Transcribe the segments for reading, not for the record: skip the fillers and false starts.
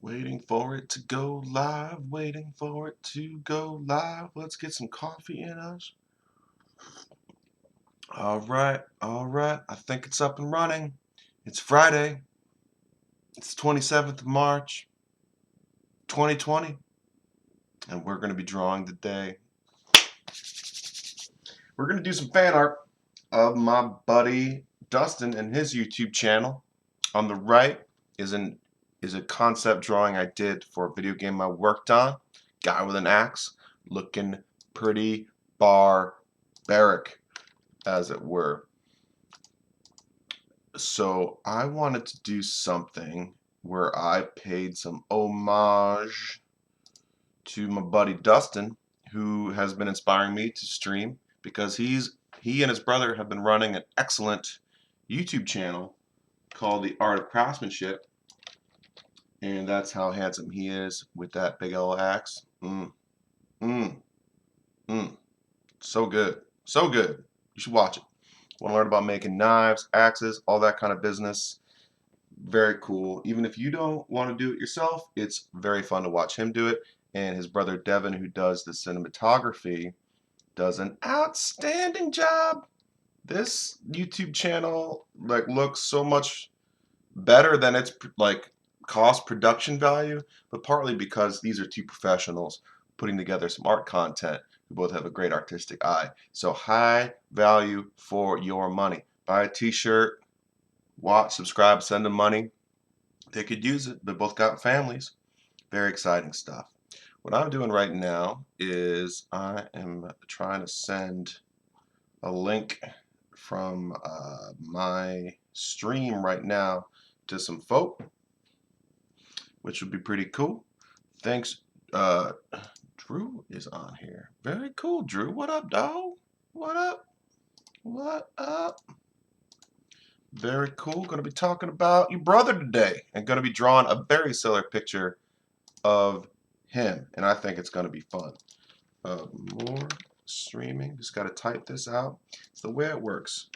Waiting for it to go live, waiting for it to go live. Let's get some coffee in us. All right, all right. I think it's up and running. It's Friday. It's 27th of March, 2020, and we're going to be drawing today. We're going to do some fan art of my buddy Dustin and his YouTube channel. On the right is a concept drawing I did for a video game I worked on. Guy with an axe, looking pretty barbaric, as it were. So I wanted to do something where I paid some homage to my buddy Dustin, who has been inspiring me to stream because he and his brother have been running an excellent YouTube channel called the Art of Craftsmanship, and that's how handsome he is with that big old axe. So good, so good. You should watch it. Want to learn about making knives, axes, all that kind of business? Very cool. Even if you don't want to do it yourself, it's very fun to watch him do it. And his brother Devin, who does the cinematography, does an outstanding job. This YouTube channel looks so much better than its cost production value, but partly because these are two professionals putting together some art content who both have a great artistic eye. So high value for your money. Buy a t-shirt, watch, subscribe, send them money. They could use it. They both got families. Very exciting stuff. What I'm doing right now is I am trying to send a link from my stream right now to some folk, which would be pretty cool. Thanks. Drew is on here. Very cool, Drew. What up, dog? What up? What up? Very cool. Going to be talking about your brother today and going to be drawing a very similar picture of him, and I think it's going to be fun. More streaming. Just got to type this out. It's the way it works.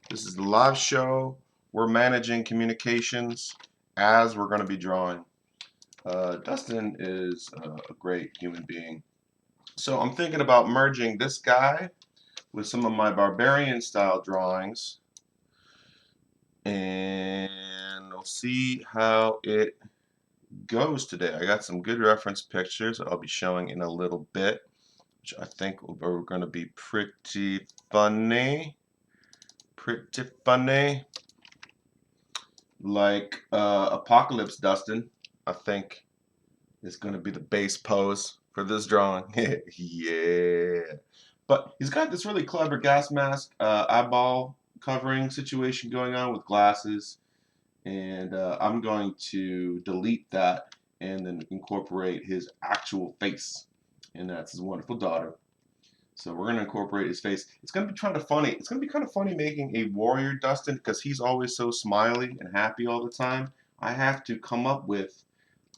This is the live show. We're managing communications as we're going to be drawing. Dustin is a great human being. So I'm thinking about merging this guy with some of my barbarian style drawings, and we'll see how it goes today. I got some good reference pictures that I'll be showing in a little bit, which I think are going to be pretty funny. Pretty funny. Like Apocalypse Dustin, I think, is going to be the base pose for this drawing. Yeah. But he's got this really clever gas mask eyeball covering situation going on with glasses. And I'm going to delete that and then incorporate his actual face. And that's his wonderful daughter. So we're going to incorporate his face. It's going to be kind of funny. It's going to be kind of funny making a warrior Dustin because he's always so smiley and happy all the time. I have to come up with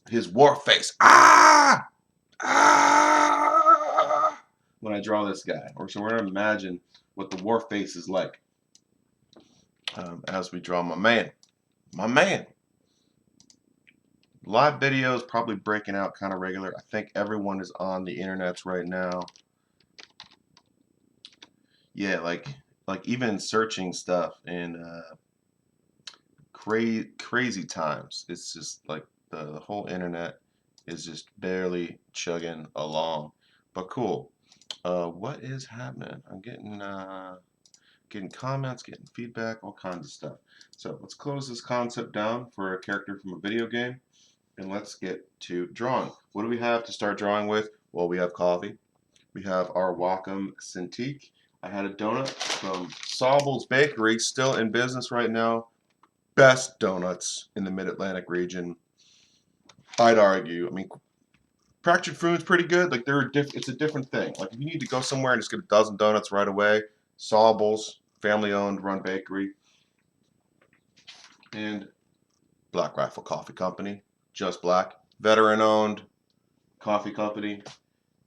his war face. Ah! Ah! When I draw this guy. So we're going to imagine what the war face is like as we draw my man. My man. Live video is probably breaking out kind of regular. I think everyone is on the internets right now. Yeah, like even searching stuff in crazy times. It's just like the whole internet is just barely chugging along. But cool. What is happening? I'm getting comments, getting feedback, all kinds of stuff. So let's close this concept down for a character from a video game, and let's get to drawing. What do we have to start drawing with? Well, we have coffee. We have our Wacom Cintiq. I had a donut from Symonds Bakery, still in business right now. Best donuts in the Mid-Atlantic region, I'd argue. I mean, fractured food's pretty good. Like it's a different thing. Like if you need to go somewhere and just get a dozen donuts right away, Symonds, family-owned, run bakery, and Black Rifle Coffee Company, just black, veteran-owned coffee company.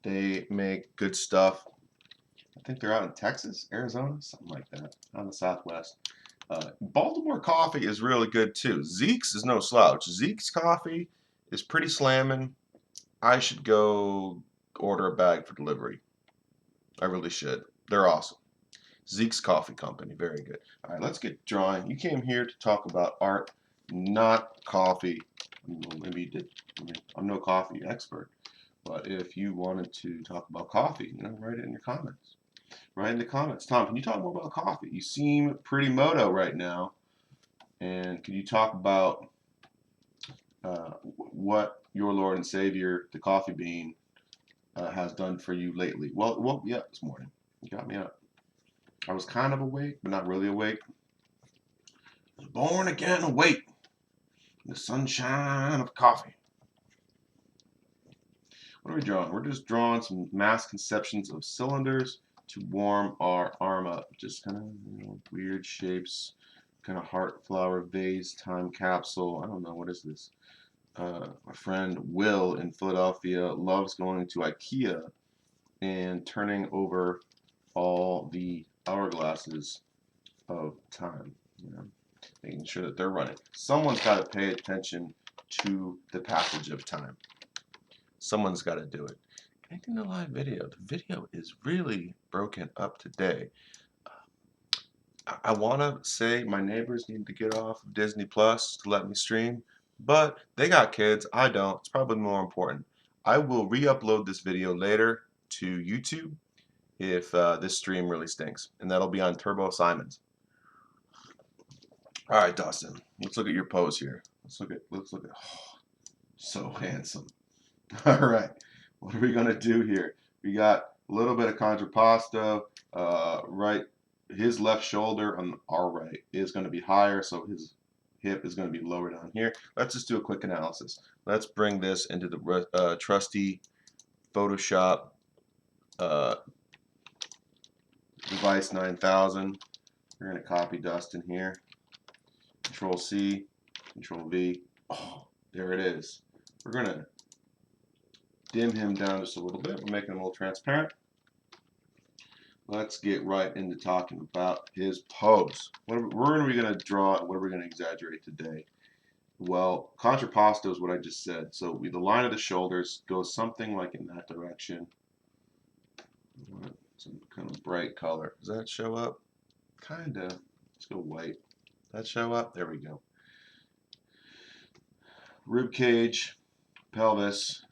They make good stuff. I think they're out in Texas, Arizona, something like that, out in the Southwest. Baltimore coffee is really good too. Zeke's is no slouch. Zeke's coffee is pretty slamming. I should go order a bag for delivery. I really should. They're awesome. Zeke's Coffee Company, very good. All right, let's get drawing. You came here to talk about art, not coffee. Well, maybe you did. I mean, I'm no coffee expert, but if you wanted to talk about coffee, write it in your comments. Write in the comments. Tom, can you talk more about coffee? You seem pretty moto right now, and can you talk about what your Lord and Savior, the coffee bean, has done for you lately? Well, it woke me up this morning. You got me up. I was kind of awake, but not really awake. I was born again awake in the sunshine of coffee. What are we drawing? We're just drawing some mass conceptions of cylinders to warm our arm up. Just kind of weird shapes, kind of heart flower vase, time capsule. I don't know, what is this? My friend Will in Philadelphia loves going to IKEA and turning over all the hourglasses of time, making sure that they're running. Someone's got to pay attention to the passage of time. Someone's got to do it. Connecting the live video. The video is really broken up today. I want to say my neighbors need to get off of Disney Plus to let me stream, but they got kids. I don't. It's probably more important. I will re-upload this video later to YouTube if this stream really stinks, and that'll be on Turbo Symonds. All right, Dustin. Let's look at your pose here. Let's look at. Oh, so handsome. All right. What are we gonna do here? We got a little bit of contrapposto. Right, his left shoulder on our right is going to be higher, so his hip is going to be lower down here. Let's just do a quick analysis. Let's bring this into the trusty Photoshop device 9000. We're going to copy Dustin here. Control C, Control V. Oh, there it is. We're going to dim him down just a little bit. We're making him a little transparent. Let's get right into talking about his pose. Where are we going to draw and what are we going to exaggerate today? Well, contrapposto is what I just said. So the line of the shoulders goes something like in that direction. Some kind of bright color. Does that show up? Kind of. Let's go white. That show up? There we go. Rib cage, pelvis,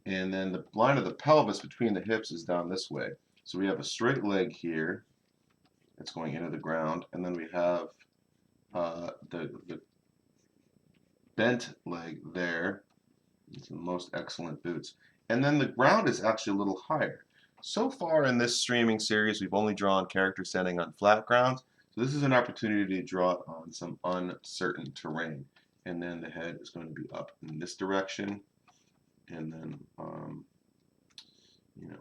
and then the line of the pelvis between the hips is down this way. So we have a straight leg here that's going into the ground, and then we have the bent leg there. It's the most excellent boots. And then the ground is actually a little higher. So far in this streaming series, we've only drawn characters standing on flat ground. So this is an opportunity to draw it on some uncertain terrain. And then the head is going to be up in this direction. And then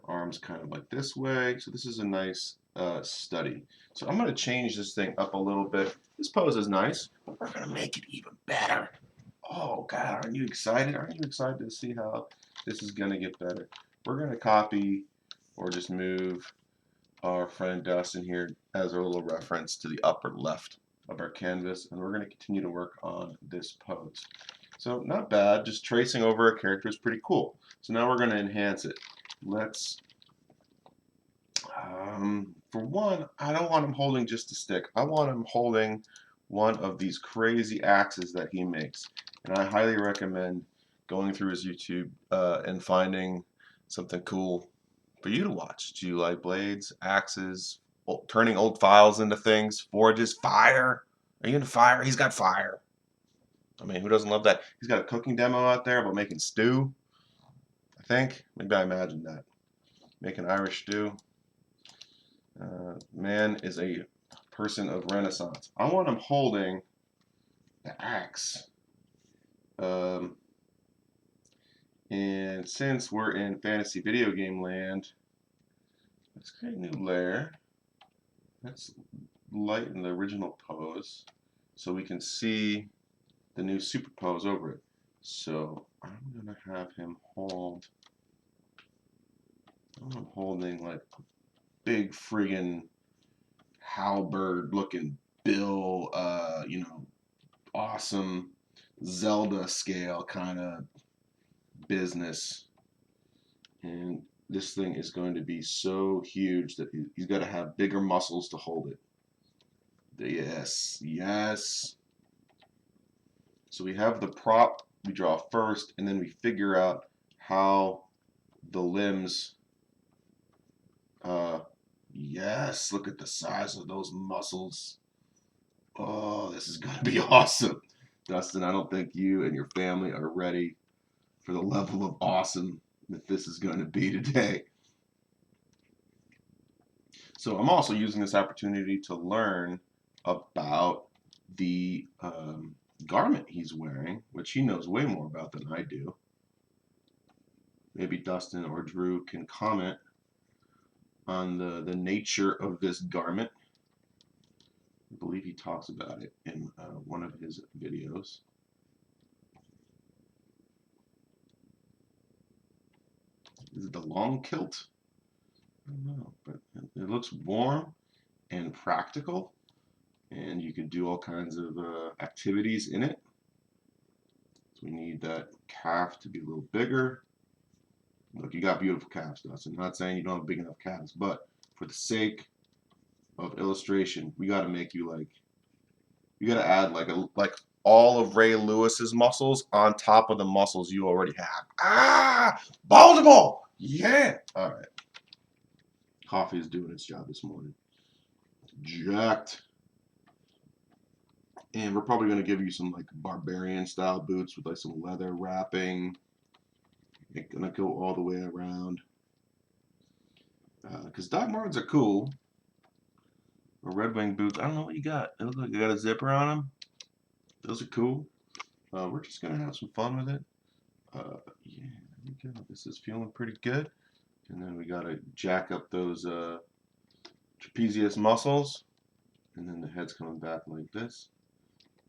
arms kind of like this way. So this is a nice study. So I'm going to change this thing up a little bit. This pose is nice, but we're going to make it even better. Oh God, aren't you excited? Aren't you excited to see how this is going to get better? We're going to copy or just move our friend Dustin here as a little reference to the upper left of our canvas, and we're going to continue to work on this pose. So not bad, just tracing over a character is pretty cool. So now we're going to enhance it. Let's, for one, I don't want him holding just a stick. I want him holding one of these crazy axes that he makes. And I highly recommend going through his YouTube and finding something cool for you to watch. Do you like blades, axes, turning old files into things, forges, fire? Are you into fire? He's got fire. I mean, who doesn't love that? He's got a cooking demo out there about making stew. I think. Maybe I imagined that. Making Irish stew. Man is a person of Renaissance. I want him holding the axe. And since we're in fantasy video game land, let's create a new layer. Let's lighten the original pose so we can see the new superpose over it. So I'm going to have him hold, I'm holding like a big friggin' halberd looking bill, awesome Zelda scale kind of business. And this thing is going to be so huge that he's got to have bigger muscles to hold it. Yes, yes. So we have the prop we draw first, and then we figure out how the limbs, yes, look at the size of those muscles. Oh, this is going to be awesome. Dustin, I don't think you and your family are ready for the level of awesome that this is going to be today. So I'm also using this opportunity to learn about the garment he's wearing, which he knows way more about than I do. Maybe Dustin or Drew can comment on the nature of this garment. I believe he talks about it in one of his videos. Is it the long kilt? I don't know, but it looks warm and practical, and you could do all kinds of activities in it. So we need that calf to be a little bigger. Look, you got beautiful calves, Dustin. I'm not saying you don't have big enough calves, but for the sake of illustration, we got to make you like, you got to add like all of Ray Lewis's muscles on top of the muscles you already have. Ah, Baltimore, yeah. All right, coffee is doing its job this morning. Jacked. And we're probably going to give you some like barbarian style boots with like some leather wrapping. It's going to go all the way around. Because Doc Martens are cool. Or Red Wing boots. I don't know what you got. It looks like you got a zipper on them. Those are cool. We're just going to have some fun with it. Yeah, there we go. This is feeling pretty good. And then we got to jack up those trapezius muscles. And then the head's coming back like this.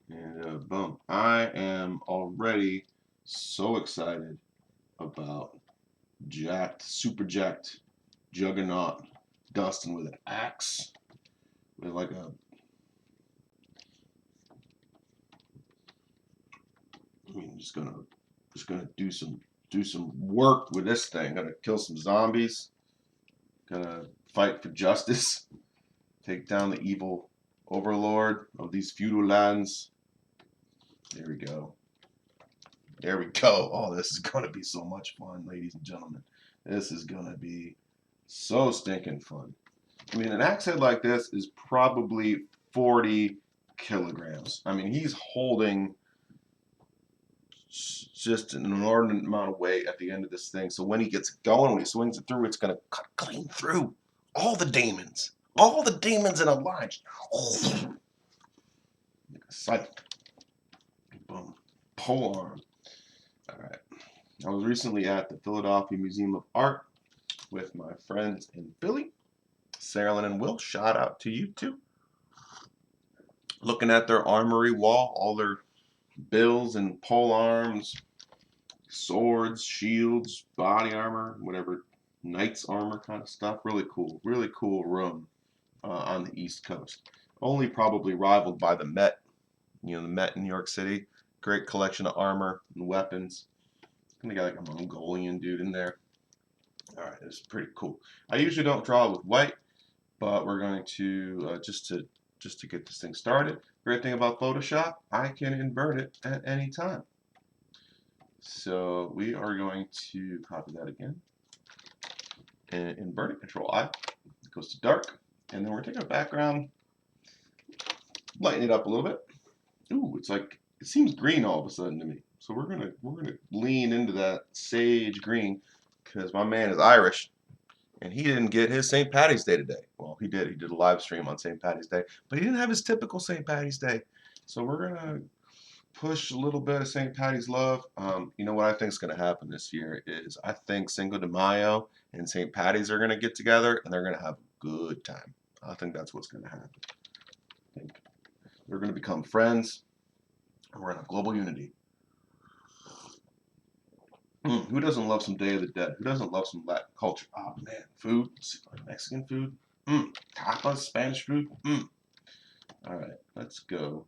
And boom. I am already so excited about jacked, super jacked juggernaut Dustin with an axe. With like a, I mean, just gonna do some work with this thing. Gotta kill some zombies. Gotta fight for justice. Take down the evil overlord of these feudal lands. There we go. There we go. Oh, this is gonna be so much fun, ladies and gentlemen. This is gonna be so stinking fun. I mean, an axe head like this is probably 40 kilograms. I mean, he's holding just an inordinate amount of weight at the end of this thing. So when he gets going, when he swings it through, it's going to cut clean through all the demons. All the demons in a line. Oh. Like a scythe. Boom. Pole arm. All right. I was recently at the Philadelphia Museum of Art with my friends in Philly. Sarah and Will, shout out to you too. Looking at their armory wall, all their bills and pole arms, swords, shields, body armor, whatever, knight's armor kind of stuff. Really cool room on the East Coast. Only probably rivaled by the Met, the Met in New York City. Great collection of armor and weapons. And they got like a Mongolian dude in there. All right, it's pretty cool. I usually don't draw with white, but we're going to just to get this thing started. Great thing about Photoshop, I can invert it at any time. So we are going to copy that again and invert it, Control I. It goes to dark, and then we're taking a background, lighten it up a little bit. Ooh, it's like it seems green all of a sudden to me. So we're gonna lean into that sage green because my man is Irish, and he didn't get his St. Patty's Day today. Well, he did. He did a live stream on St. Patty's Day, but he didn't have his typical St. Patty's Day. So we're gonna push a little bit of St. Patty's love. You know what I think is going to happen this year is I think Cinco de Mayo and St. Patty's are going to get together and they're going to have a good time. I think that's what's going to happen. I think we're going to become friends and we're going to have global unity. Who doesn't love some Day of the Dead? Who doesn't love some Latin culture? Oh man, food, Mexican food, tapas, Spanish food. All right, let's go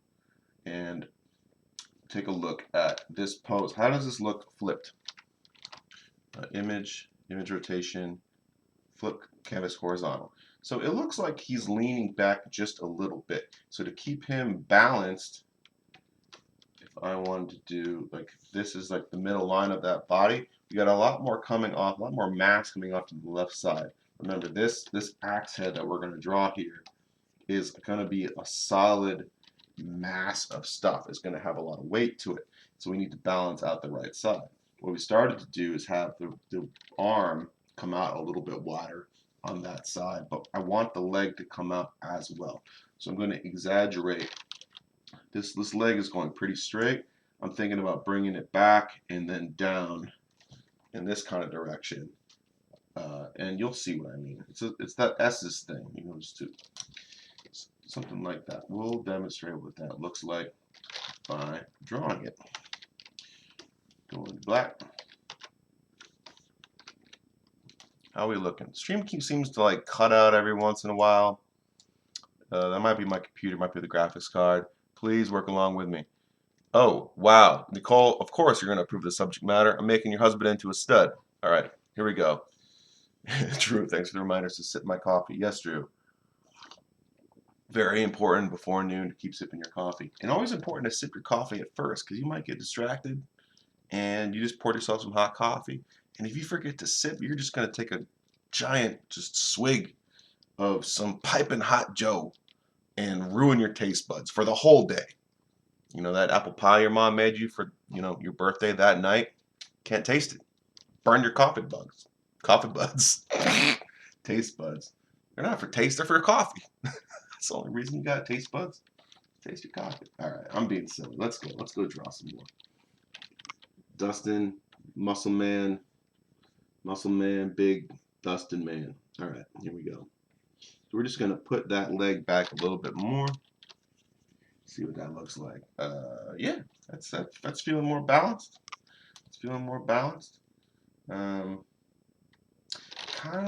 and take a look at this pose. How does this look flipped? Image rotation, flip canvas horizontal. So it looks like he's leaning back just a little bit. So to keep him balanced, if I wanted to do like this is like the middle line of that body, we got a lot more coming off, a lot more mass coming off to the left side. Remember this axe head that we're going to draw here is going to be a solid mass of stuff. It's going to have a lot of weight to it. So we need to balance out the right side. What we started to do is have the arm come out a little bit wider on that side, but I want the leg to come out as well. So I'm going to exaggerate. This leg is going pretty straight. I'm thinking about bringing it back and then down in this kind of direction. And you'll see what I mean. It's that S's thing, you know, just to something like that. We'll demonstrate what that looks like by drawing it. Going black. How are we looking? Stream seems to like cut out every once in a while. That might be my computer, might be the graphics card. Please work along with me. Oh, wow. Nicole, of course you're going to approve the subject matter. I'm making your husband into a stud. All right, here we go. Drew, thanks for the reminders to sip my coffee. Yes, Drew. Very important before noon to keep sipping your coffee. And always important to sip your coffee at first because you might get distracted and you just poured yourself some hot coffee. And if you forget to sip, you're just going to take a giant just swig of some piping hot Joe and ruin your taste buds for the whole day. You know, that apple pie your mom made you for, you know, your birthday that night, can't taste it. Burn your coffee buds. Coffee buds. Taste buds. They're not for taste, they're for coffee. That's the only reason you got taste buds. Taste your coffee. All right, I'm being silly. Let's go. Let's go draw some more. Dustin, muscle man, big Dustin man. All right, here we go. So we're just gonna put that leg back a little bit more. See what that looks like. Yeah, that's feeling more balanced. It's feeling more balanced. Kind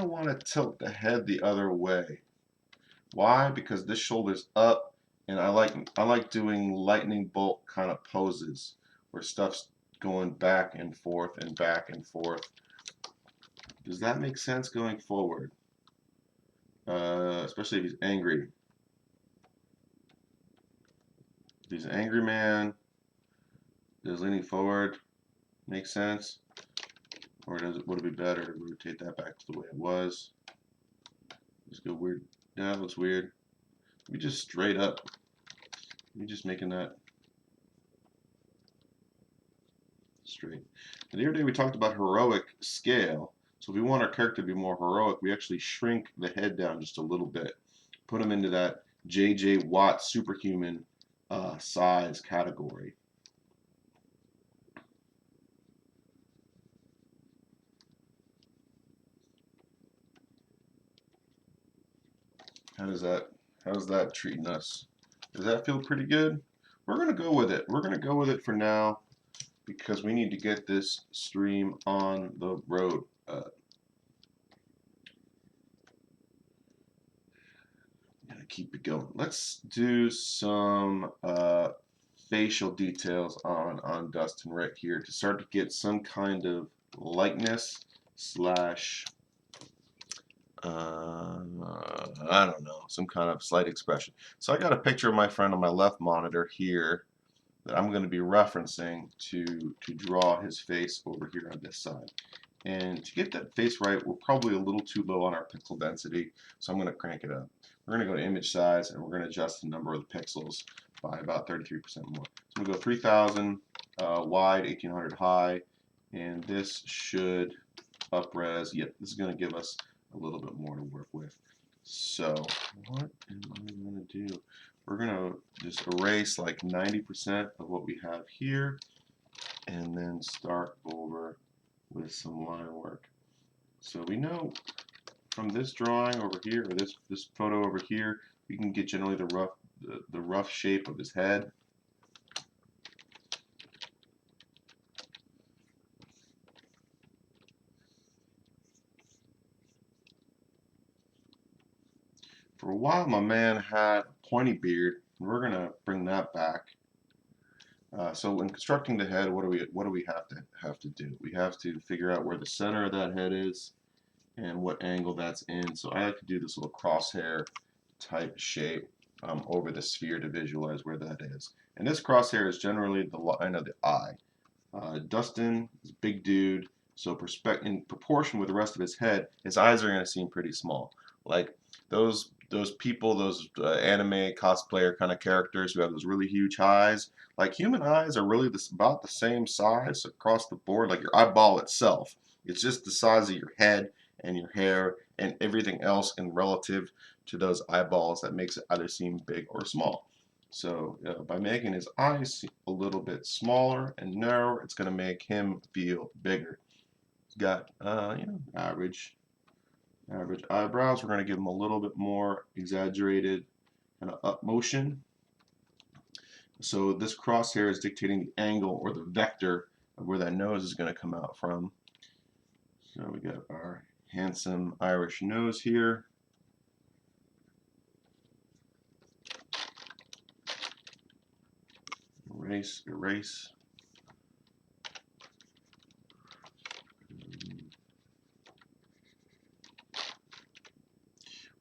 of want to tilt the head the other way. Why? Because this shoulder's up, and I like doing lightning bolt kind of poses where stuff's going back and forth and back and forth. Does that make sense going forward? Especially if he's angry. If he's an angry man, does leaning forward make sense? Or would it be better to rotate that back to the way it was? Just go weird. Yeah, that looks weird. We just straight up. We just making that straight. And the other day we talked about heroic scale. So if we want our character to be more heroic, we actually shrink the head down just a little bit. Put him into that J.J. Watt superhuman size category. How's that treating us? Does that feel pretty good? We're gonna go with it. We're gonna go with it for now because we need to get this stream on the road. Gotta keep it going. Let's do some facial details on Dustin right here to start to get some kind of likeness slash I don't know, some kind of slight expression. So I got a picture of my friend on my left monitor here that I'm going to be referencing to draw his face over here on this side. And to get that face right, we're probably a little too low on our pixel density, so I'm going to crank it up. We're going to go to image size, and we're going to adjust the number of the pixels by about 33% more. So we'll go 3000 wide, 1800 high, and this should up-res. Yep, this is going to give us a little bit more to work with. So what am I going to do? We're going to just erase like 90% of what we have here and then start over with some line work. So we know from this drawing over here, or this photo over here, we can get generally the rough shape of his head. For a while, my man had a pointy beard. We're going to bring that back. So when constructing the head, what do we have to do? We have to figure out where the center of that head is and what angle that's in. So I like to do this little crosshair type shape over the sphere to visualize where that is. And this crosshair is generally the line of the eye. Dustin is a big dude, so in proportion with the rest of his head, his eyes are going to seem pretty small. Like those people, those anime cosplayer kind of characters who have those really huge eyes. Like human eyes are really about the same size across the board. Like your eyeball itself, it's just the size of your head and your hair and everything else in relative to those eyeballs that makes it either seem big or small. So by making his eyes a little bit smaller and narrower, it's going to make him feel bigger. He's got average eyebrows. We're going to give him a little bit more exaggerated kind of up motion. So this crosshair is dictating the angle or the vector of where that nose is going to come out from. So we got our handsome Irish nose here. Erase, erase.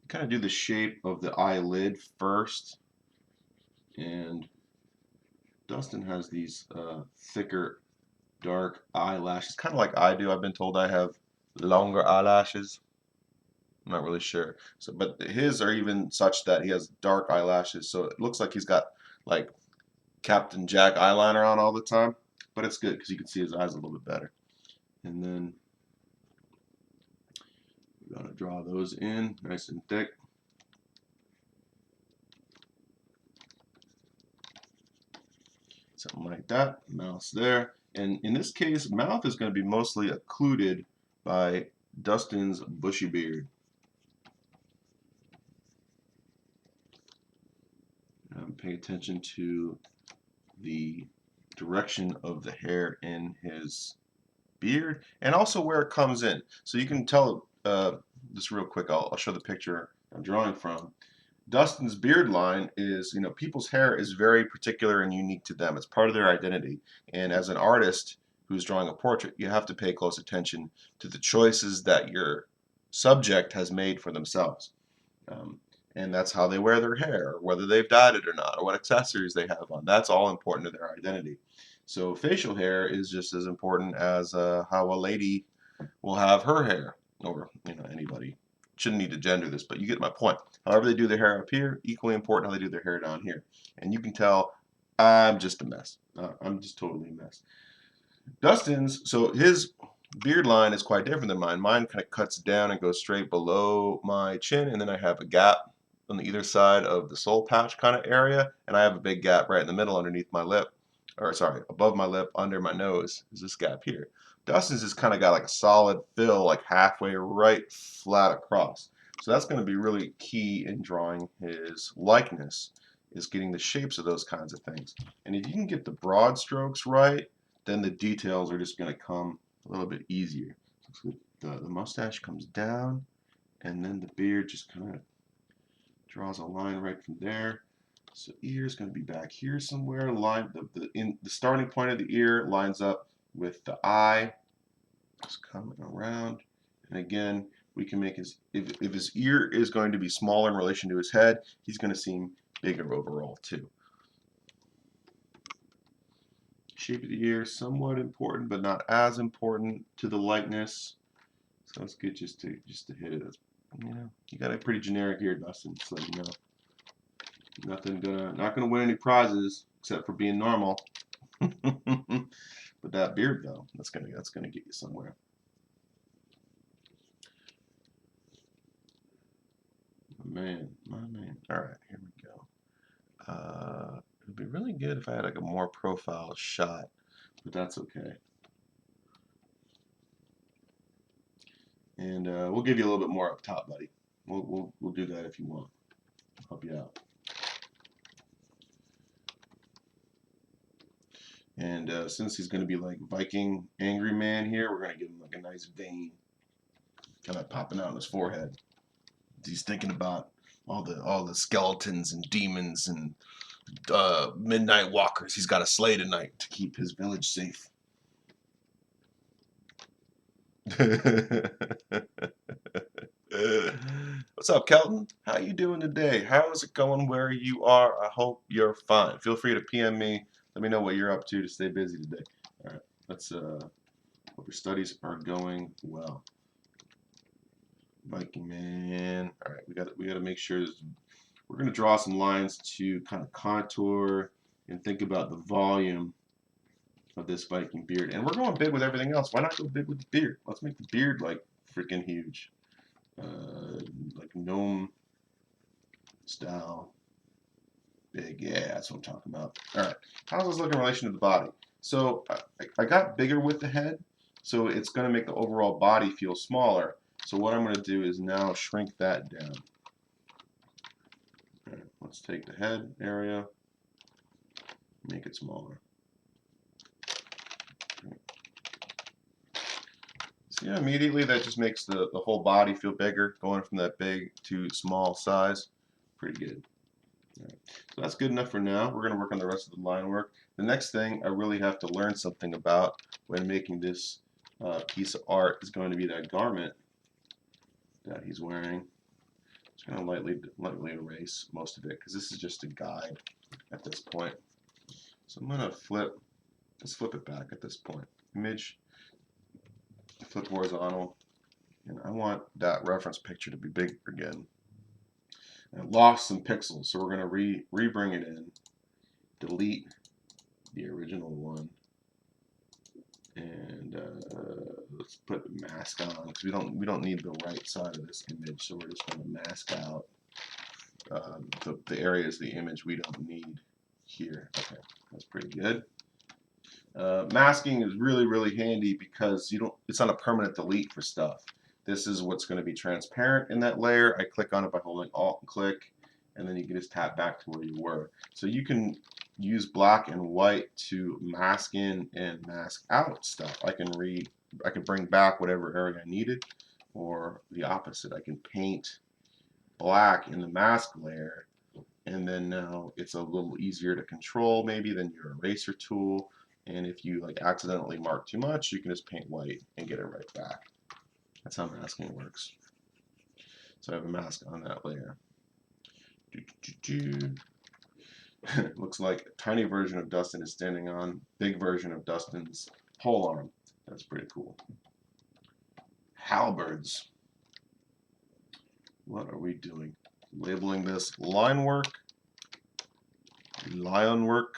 Kind of do the shape of the eyelid first, and Dustin has these thicker, dark eyelashes, kind of like I do. I've been told I have longer eyelashes. I'm not really sure. So, but his are even such that he has dark eyelashes, so it looks like he's got like Captain Jack eyeliner on all the time. But it's good because you can see his eyes a little bit better. And then we're gonna draw those in nice and thick. Something like that. Mouth's there. And in this case, mouth is going to be mostly occluded by Dustin's bushy beard. Pay attention to the direction of the hair in his beard and also where it comes in. So you can tell, just real quick, I'll show the picture I'm drawing from. Dustin's beard line is, people's hair is very particular and unique to them. It's part of their identity. And as an artist who's drawing a portrait, you have to pay close attention to the choices that your subject has made for themselves. And that's how they wear their hair, whether they've dyed it or not, or what accessories they have on. That's all important to their identity. So facial hair is just as important as how a lady will have her hair, or anybody. Shouldn't need to gender this, but you get my point. However they do their hair up here, equally important how they do their hair down here. And you can tell I'm just a mess. I'm just totally a mess. Dustin's, so his beard line is quite different than mine. Mine kind of cuts down and goes straight below my chin, and then I have a gap on the either side of the soul patch kind of area, and I have a big gap right in the middle underneath my lip, or sorry, above my lip, under my nose is this gap here. Dustin's just kind of got like a solid fill, like halfway right flat across. So that's going to be really key in drawing his likeness, is getting the shapes of those kinds of things. And if you can get the broad strokes right, then the details are just going to come a little bit easier. So the mustache comes down, and then the beard just kind of draws a line right from there. So ear is going to be back here somewhere. The starting point of the ear lines up with the eye. Just coming around, and again, we can make if his ear is going to be smaller in relation to his head, he's going to seem bigger overall too. Shape of the ear, somewhat important, but not as important to the likeness. So it's good just to hit it. You got a pretty generic ear, Dustin. Just let you know. Not gonna win any prizes except for being normal. But that beard though, that's gonna get you somewhere. My man. All right, here we go. It'd be really good if I had like a more profile shot, but that's okay. And we'll give you a little bit more up top, buddy. We'll do that if you want. I'll help you out. And since he's going to be like Viking angry man here, we're going to give him like a nice vein kind of popping out on his forehead. He's thinking about all the skeletons and demons and midnight walkers. He's got a sleigh tonight to keep his village safe. What's up, Kelton? How you doing today? How is it going where you are? I hope you're fine. Feel free to PM me. Let me know what you're up to stay busy today. All right, let's hope your studies are going well. Viking man. All right, we got to make sure we're going to draw some lines to kind of contour and think about the volume of this Viking beard. And we're going big with everything else. Why not go big with the beard? Let's make the beard like freaking huge. Like gnome style. Big. Yeah, that's what I'm talking about. All right. How's this look in relation to the body? So I got bigger with the head. So it's going to make the overall body feel smaller. So what I'm going to do is now shrink that down. All right, let's take the head area, make it smaller. So yeah, immediately that just makes the whole body feel bigger, going from that big to small size. Pretty good. All right. So that's good enough for now. We're going to work on the rest of the line work. The next thing I really have to learn something about when making this piece of art is going to be that garment that he's wearing. Just going to lightly erase most of it because this is just a guide at this point. So I'm going to let's flip it back at this point. Image, flip horizontal, and I want that reference picture to be big again. And I lost some pixels, so we're going to re-bring it in, delete the original one, and let's put the mask on because we don't need the right side of this image, so we're just going to mask out the areas of the image we don't need here. Okay, that's pretty good. Masking is really handy because it's not a permanent delete for stuff. This is what's going to be transparent in that layer. I click on it by holding Alt and click, and then you can just tap back to where you were. So you can use black and white to mask in and mask out stuff. I can bring back whatever area I needed, or the opposite. I can paint black in the mask layer, and then now it's a little easier to control maybe than your eraser tool. And if you like accidentally mark too much, you can just paint white and get it right back. That's how masking works. So I have a mask on that layer. Looks like a tiny version of Dustin is standing on big version of Dustin's pole arm. That's pretty cool. Halberds. What are we doing? Labeling this line work, lion work,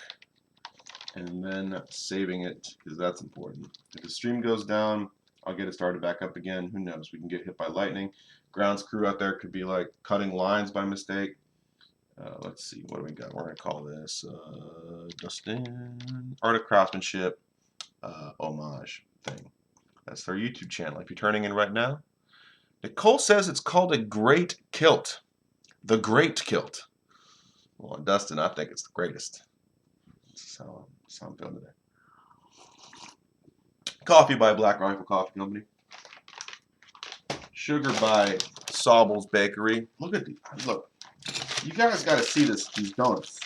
and then saving it because that's important. If the stream goes down, I'll get it started back up again. Who knows? We can get hit by lightning. Ground screw out there could be like cutting lines by mistake. Let's see, what do we got? We're going to call this Dustin Art of Craftsmanship homage thing. That's their YouTube channel. If you're turning in right now, Nicole says it's called a Great Kilt. The Kilt. Well, Dustin, I think it's the greatest. That's how I'm feeling today. Coffee by Black Rifle Coffee Company. Sugar by Sobel's Bakery. Look. You guys got to see these donuts.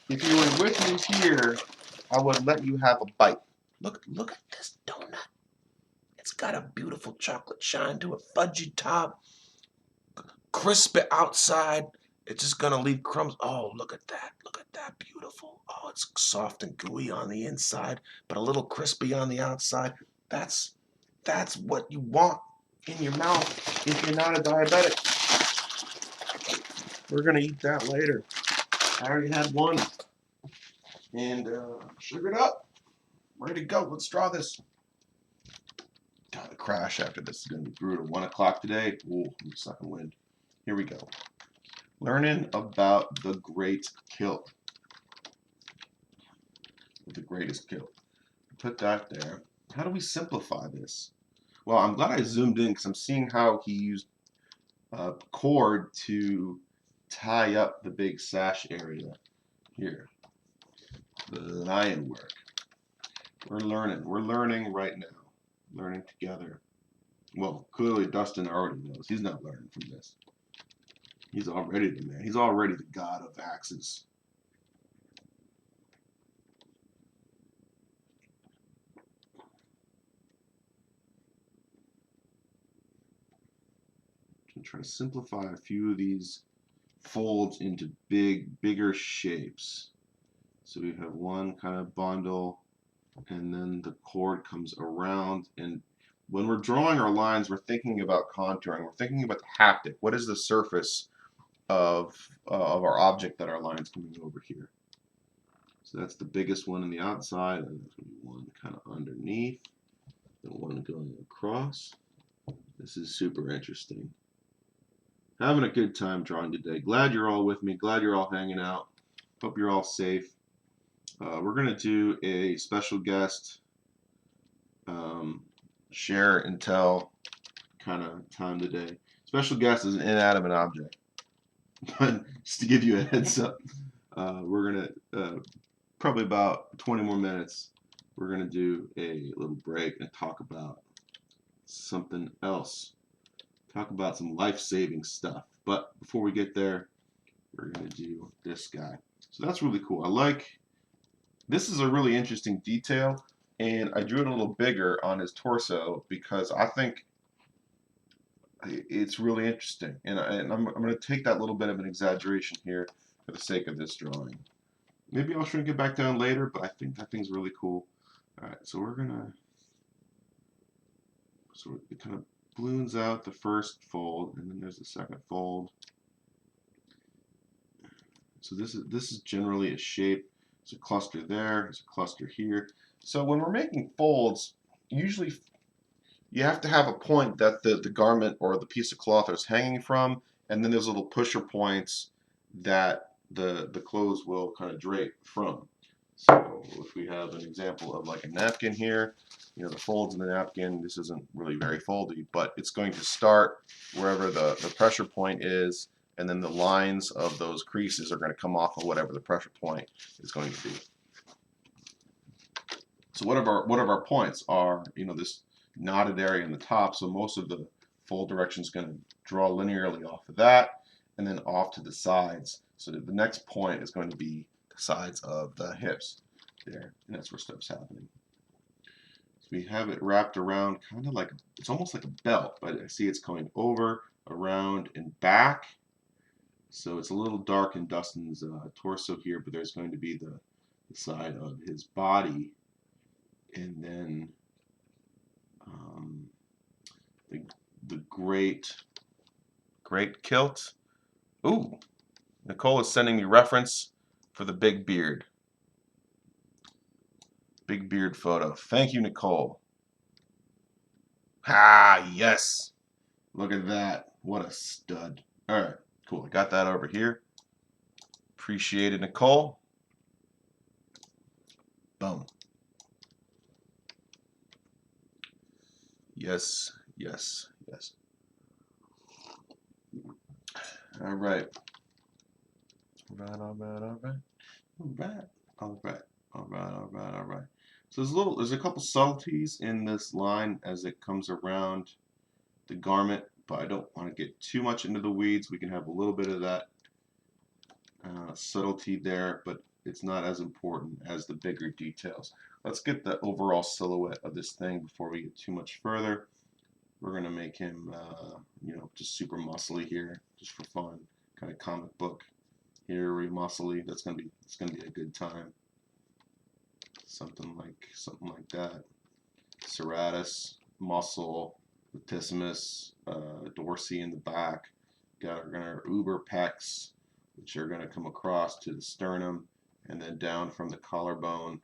If you were with me here, I would let you have a bite. Look at this donut. It's got a beautiful chocolate shine to it, fudgy top, crispy outside. It's just gonna leave crumbs. Oh, look at that. Look at that. Beautiful. Oh, it's soft and gooey on the inside, but a little crispy on the outside. That's what you want in your mouth if you're not a diabetic. We're gonna eat that later. I already had one. And sugared up. Ready to go. Let's draw this. God, the crash after this is gonna be brutal. 1 o'clock today. Ooh, I'm sucking wind. Here we go. Learning about the Great Kilt. The greatest kilt. Put that there. How do we simplify this? Well, I'm glad I zoomed in because I'm seeing how he used cord to tie up the big sash area here. The lion work. We're learning right now. Learning together. Well, clearly Dustin already knows. He's not learning from this. He's already the man. He's already the god of axes. I'm trying to simplify a few of these folds into bigger shapes. So we have one kind of bundle, and then the cord comes around. And when we're drawing our lines, we're thinking about contouring. We're thinking about the haptic. What is the surface of our object that our line's coming over here? So that's the biggest one on the outside, and there's going to be one kind of underneath, and one going across. This is super interesting. Having a good time drawing today. Glad you're all with me. Glad you're all hanging out. Hope you're all safe. We're going to do a special guest share and tell kind of time today. Special guest is an inanimate object. But just to give you a heads up, we're going to, probably about 20 more minutes, we're going to do a little break and talk about something else. Talk about some life-saving stuff. But before we get there, we're going to do this guy. So that's really cool. I like, this is a really interesting detail, and I drew it a little bigger on his torso because I think it's really interesting. And I'm going to take that little bit of an exaggeration here for the sake of this drawing. Maybe I'll shrink it back down later, but I think that thing's really cool. All right, so we're going to, so it kind of balloons out the first fold, and then there's the second fold. So this is generally a shape. There's a cluster there, there's a cluster here. So when we're making folds, usually you have to have a point that the garment or the piece of cloth is hanging from, and then there's little pusher points that the clothes will kind of drape from. So if we have an example of like a napkin here, you know, the folds in the napkin, this isn't really very foldy, but it's going to start wherever the pressure point is, and then the lines of those creases are going to come off of whatever the pressure point is going to be. So what of our points are, you know, this knotted area in the top, so most of the fold direction is going to draw linearly off of that, and then off to the sides. So that the next point is going to be the sides of the hips there, and that's where stuff's happening. So we have it wrapped around kind of like, it's almost like a belt, but I see it's going over, around, and back. So it's a little dark in Dustin's torso here, but there's going to be the side of his body, and then the Great Kilt. Ooh, Nicole is sending me reference for the big beard. Big beard photo. Thank you, Nicole. Ah, yes. Look at that. What a stud. All right, cool. I got that over here. Appreciate it, Nicole. Boom. Yes, yes, yes. All right. All right, all right, all right. All right, all right, all right, all right, all right. So there's a couple subtleties in this line as it comes around the garment, but I don't want to get too much into the weeds. We can have a little bit of that subtlety there, but it's not as important as the bigger details. Let's get the overall silhouette of this thing before we get too much further. We're gonna make him, you know, just super muscly here, just for fun, kind of comic book. Here, we muscly. It's gonna be a good time. Something like that. Serratus, muscle, latissimus, dorsey in the back. Got our uber pecs, which are going to come across to the sternum and then down from the collarbone,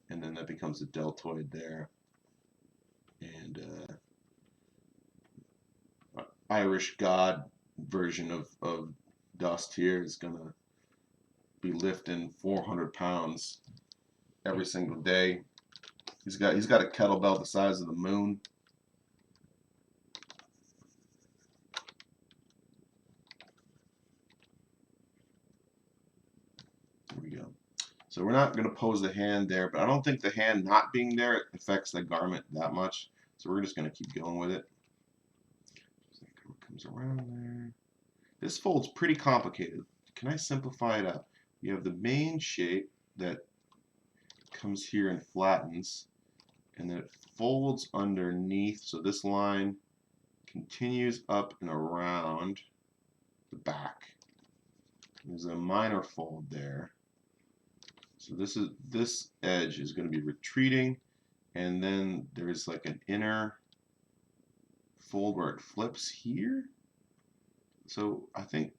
and then that becomes a deltoid there. And Irish god version of Dust here is going to be lifting 400 pounds every single day. He's got a kettlebell the size of the moon. There we go. So we're not going to pose the hand there, but I don't think the hand not being there affects the garment that much. So we're just going to keep going with it. So it comes around there. This fold's pretty complicated. Can I simplify it out? You have the main shape that comes here and flattens, and then it folds underneath, so this line continues up and around the back. There's a minor fold there. So this edge is going to be retreating, and then there's like an inner fold where it flips here. So I think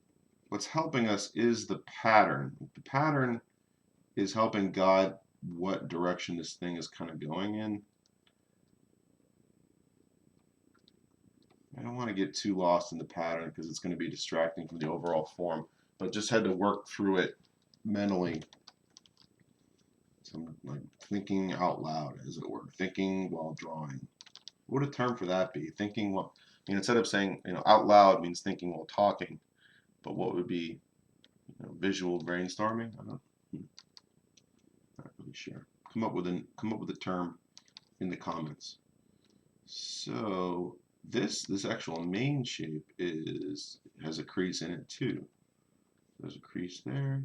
what's helping us is the pattern. The pattern is helping guide what direction this thing is kind of going in. I don't want to get too lost in the pattern because it's going to be distracting from the overall form, but just had to work through it mentally. So I'm like thinking out loud, as it were, thinking while drawing. What would a term for that be? Thinking while, instead of saying, out loud means thinking while talking, but what would be, visual brainstorming? I don't know. Not really sure. Come up with a term in the comments. So this actual main shape has a crease in it too. There's a crease there,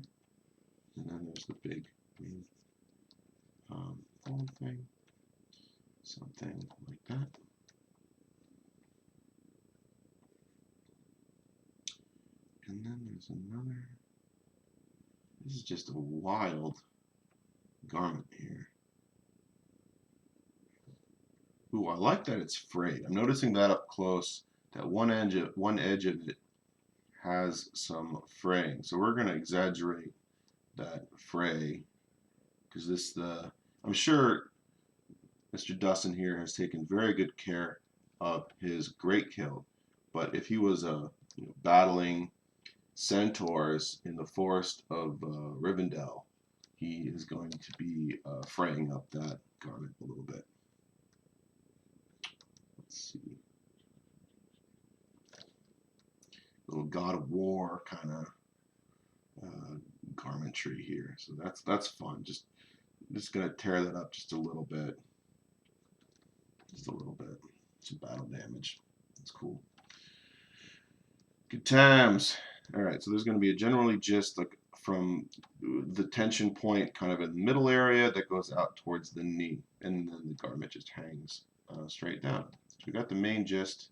and then there's the big fold thing, something like that. And then there's another. This is just a wild garment here. Ooh, I like that it's frayed. I'm noticing that up close. That one edge of it has some fraying. So we're going to exaggerate that fray because I'm sure Mr. Dustin here has taken very good care of his Great Kilt. But if he was battling centaurs in the forest of Rivendell, he is going to be fraying up that garment a little bit. Let's see. Little God of War kind of garmentry here. So that's fun. Just gonna tear that up just a little bit. Just a little bit. Some battle damage. That's cool. Good times. All right, so there's going to be a generally just like from the tension point kind of in the middle area that goes out towards the knee, and then the garment just hangs straight down. So we got the main gist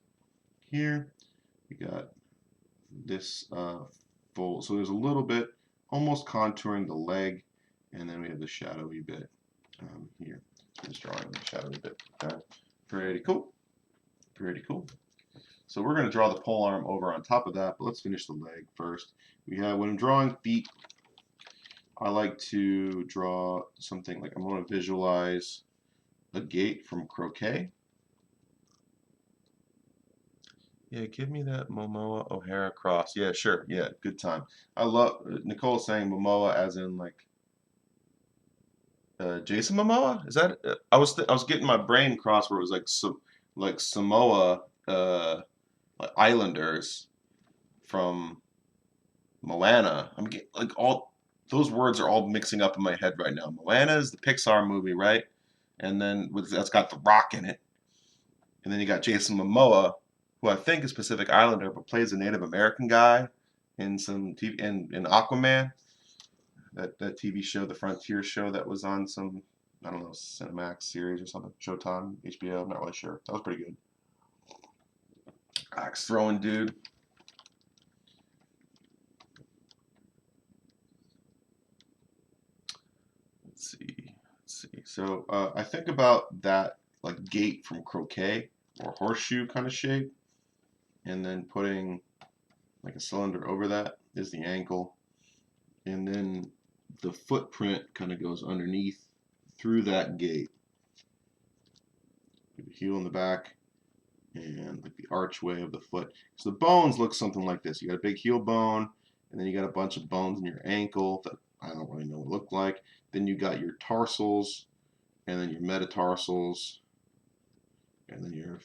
here. We got this fold. So there's a little bit almost contouring the leg, and then we have the shadowy bit here. Just drawing the shadowy bit. Pretty cool. Pretty cool. So we're going to draw the pole arm over on top of that, but let's finish the leg first. When I'm drawing feet, I like to draw something like I'm going to visualize a gate from croquet. Yeah, give me that Momoa O'Hara cross. Yeah, sure. Yeah, good time. I love Nicole saying Momoa as in like Jason Momoa. Is that? I was getting my brain crossed where it was like Samoa. Islanders from Moana. I'm getting like all those words are all mixing up in my head right now. Moana is the Pixar movie, right? And then that's got The Rock in it. And then you got Jason Momoa, who I think is Pacific Islander, but plays a Native American guy in some TV in Aquaman. That TV show, the Frontier show that was on some, I don't know, Cinemax series or something, Showtime, HBO, I'm not really sure. That was pretty good. Axe throwing dude. Let's see. So I think about that like gate from croquet or horseshoe kind of shape, and then putting like a cylinder over that is the ankle, and then the footprint kind of goes underneath through that gate. The heel in the back, and like the archway of the foot. So the bones look something like this. You got a big heel bone, and then you got a bunch of bones in your ankle that I don't really know what look like. Then you got your tarsals, and then your metatarsals, and then your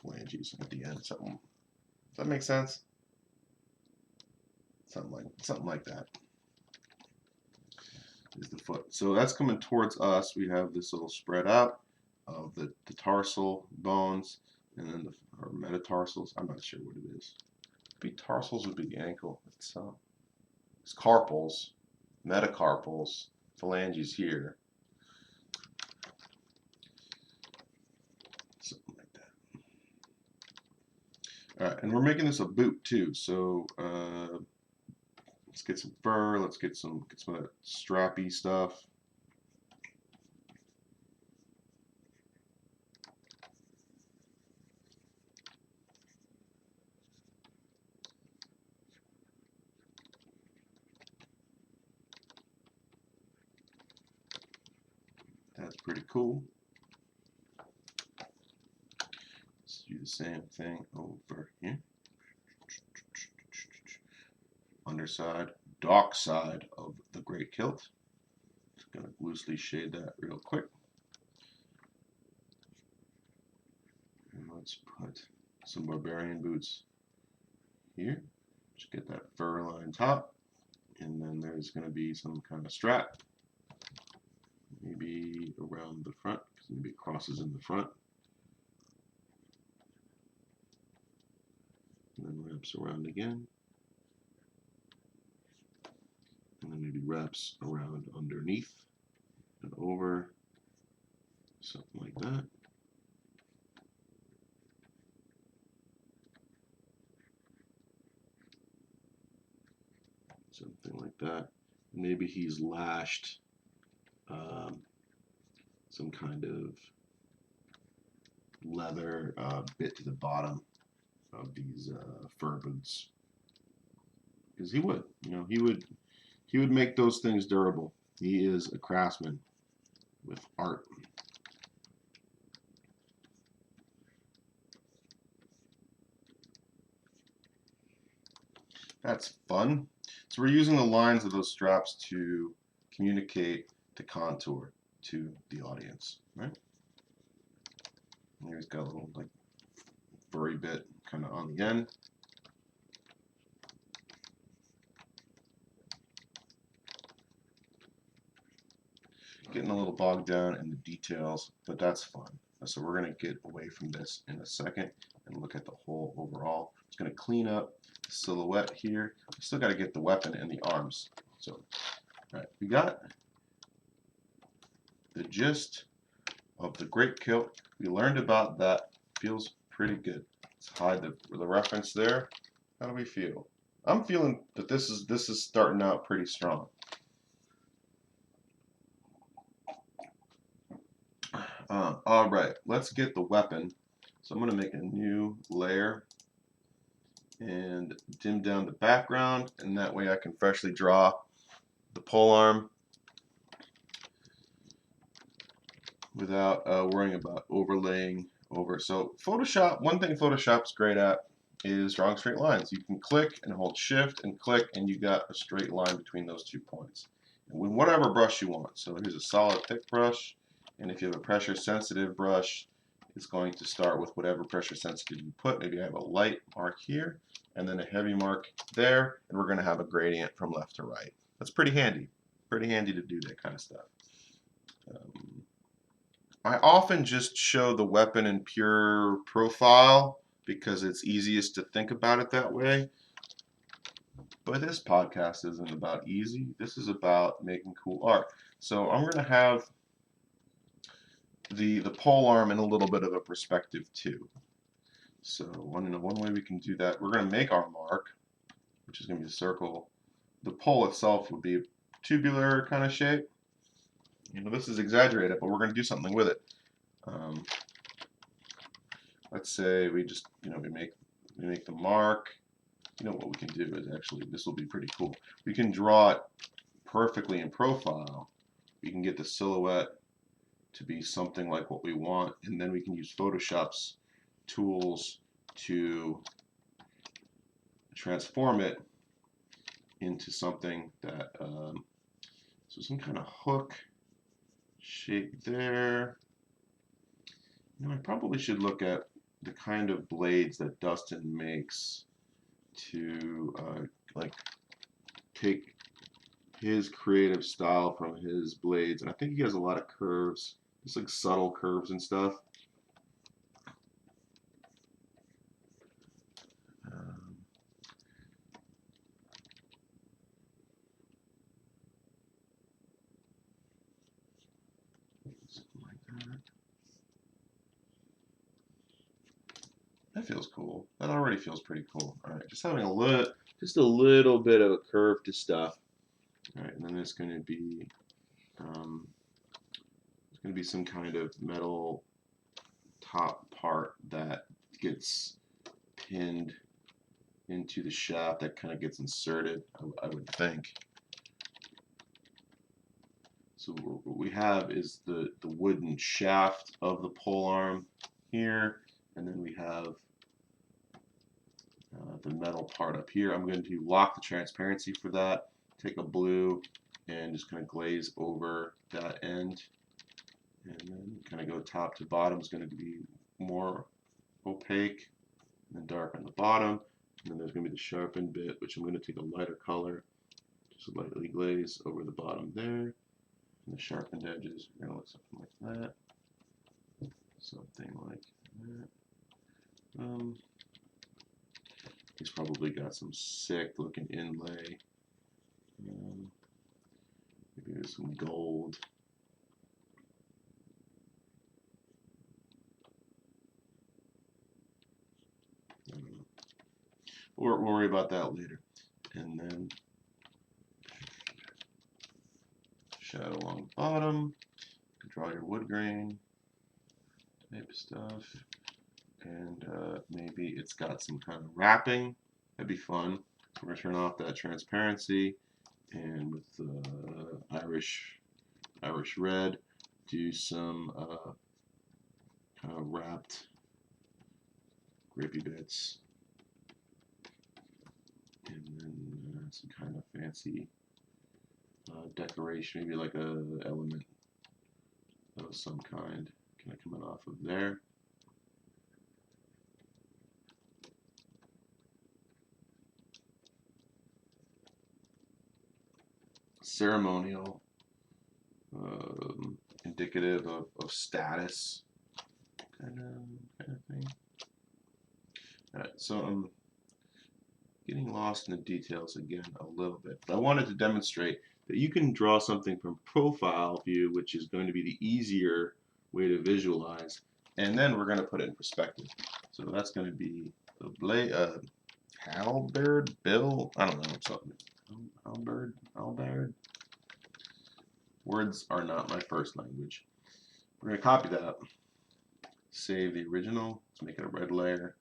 phalanges at the end. Something. Does that make sense? Something like that is the foot. So that's coming towards us. We have this little spread out of the tarsal bones, and then our metatarsals. I'm not sure what it is. Maybe tarsals would be the ankle. It's carpals, metacarpals, phalanges here. Something like that. All right, and we're making this a boot too. So let's get some fur. Let's get some of that strappy stuff. That's pretty cool. Let's do the same thing over here. Underside, dark side of the Great Kilt. Just gonna loosely shade that real quick. And let's put some barbarian boots here. Just get that fur line top. And then there's gonna be some kind of strap. Maybe around the front, because maybe it crosses in the front. And then wraps around again. And then maybe wraps around underneath and over, something like that. Something like that. Maybe he's lashed some kind of leather bit to the bottom of these fur boots, because he would, he would make those things durable. He is a craftsman with art. That's fun. So we're using the lines of those straps to communicate the contour to the audience, right? And here's got a little like furry bit kind of on the end. Getting a little bogged down in the details, but that's fun. So we're going to get away from this in a second and look at the whole overall. It's going to clean up the silhouette here. We still got to get the weapon and the arms. So, all right, we got the gist of the Great Kilt. We learned about that. Feels pretty good. Let's hide the reference there. How do we feel? I'm feeling that this is starting out pretty strong. All right, let's get the weapon. So I'm going to make a new layer and dim down the background, and that way I can freshly draw the pole arm without worrying about overlaying over. So Photoshop, one thing Photoshop's great at is drawing straight lines. You can click and hold shift and click, and you got a straight line between those 2 points. And with whatever brush you want. So here's a solid thick brush. And if you have a pressure sensitive brush, it's going to start with whatever pressure sensitive you put. Maybe I have a light mark here and then a heavy mark there, and we're going to have a gradient from left to right. That's pretty handy. Pretty handy to do that kind of stuff. I often just show the weapon in pure profile because it's easiest to think about it that way. But this podcast isn't about easy. This is about making cool art. So I'm going to have the pole arm in a little bit of a perspective too. So one way we can do that, we're going to make our mark, which is going to be a circle. The pole itself would be a tubular kind of shape. This is exaggerated, but we're going to do something with it. Let's say we just we make the mark. What we can do is actually, this will be pretty cool. We can draw it perfectly in profile. We can get the silhouette to be something like what we want, and then we can use Photoshop's tools to transform it into something that so some kind of hook shape there. I probably should look at the kind of blades that Dustin makes to like take his creative style from his blades, and I think he has a lot of curves, just like subtle curves and stuff. Something like that. That feels cool. That already feels pretty cool. All right, just having just a little bit of a curve to stuff. All right, and then there's going to be some kind of metal top part that gets pinned into the shaft that kind of gets inserted, I would think. So what we have is the wooden shaft of the pole arm here, and then we have the metal part up here. I'm going to lock the transparency for that, take a blue, and just kind of glaze over that end, and then kind of go top to bottom. Is going to be more opaque, and then dark on the bottom, and then there's going to be the sharpened bit, which I'm going to take a lighter color, just lightly glaze over the bottom there, and the sharpened edges are going to look something like that. Something like that. He's probably got some sick looking inlay. Maybe there's some gold. We'll worry about that later. And then shadow along the bottom. Draw your wood grain type stuff. And maybe it's got some kind of wrapping. That'd be fun. We're going to turn off that transparency, and with Irish red, do some kind of wrapped grapey bits, and then some kind of fancy decoration, maybe like a element of some kind coming off of there. Ceremonial, indicative of status, kind of thing. All right, so I'm getting lost in the details again a little bit, but I wanted to demonstrate that you can draw something from profile view, which is going to be the easier way to visualize, and then we're going to put it in perspective. So that's going to be the blade, halberd, bill, I don't know, something. Halberd. Words are not my first language. We're going to copy that, save the original, let's make it a red layer,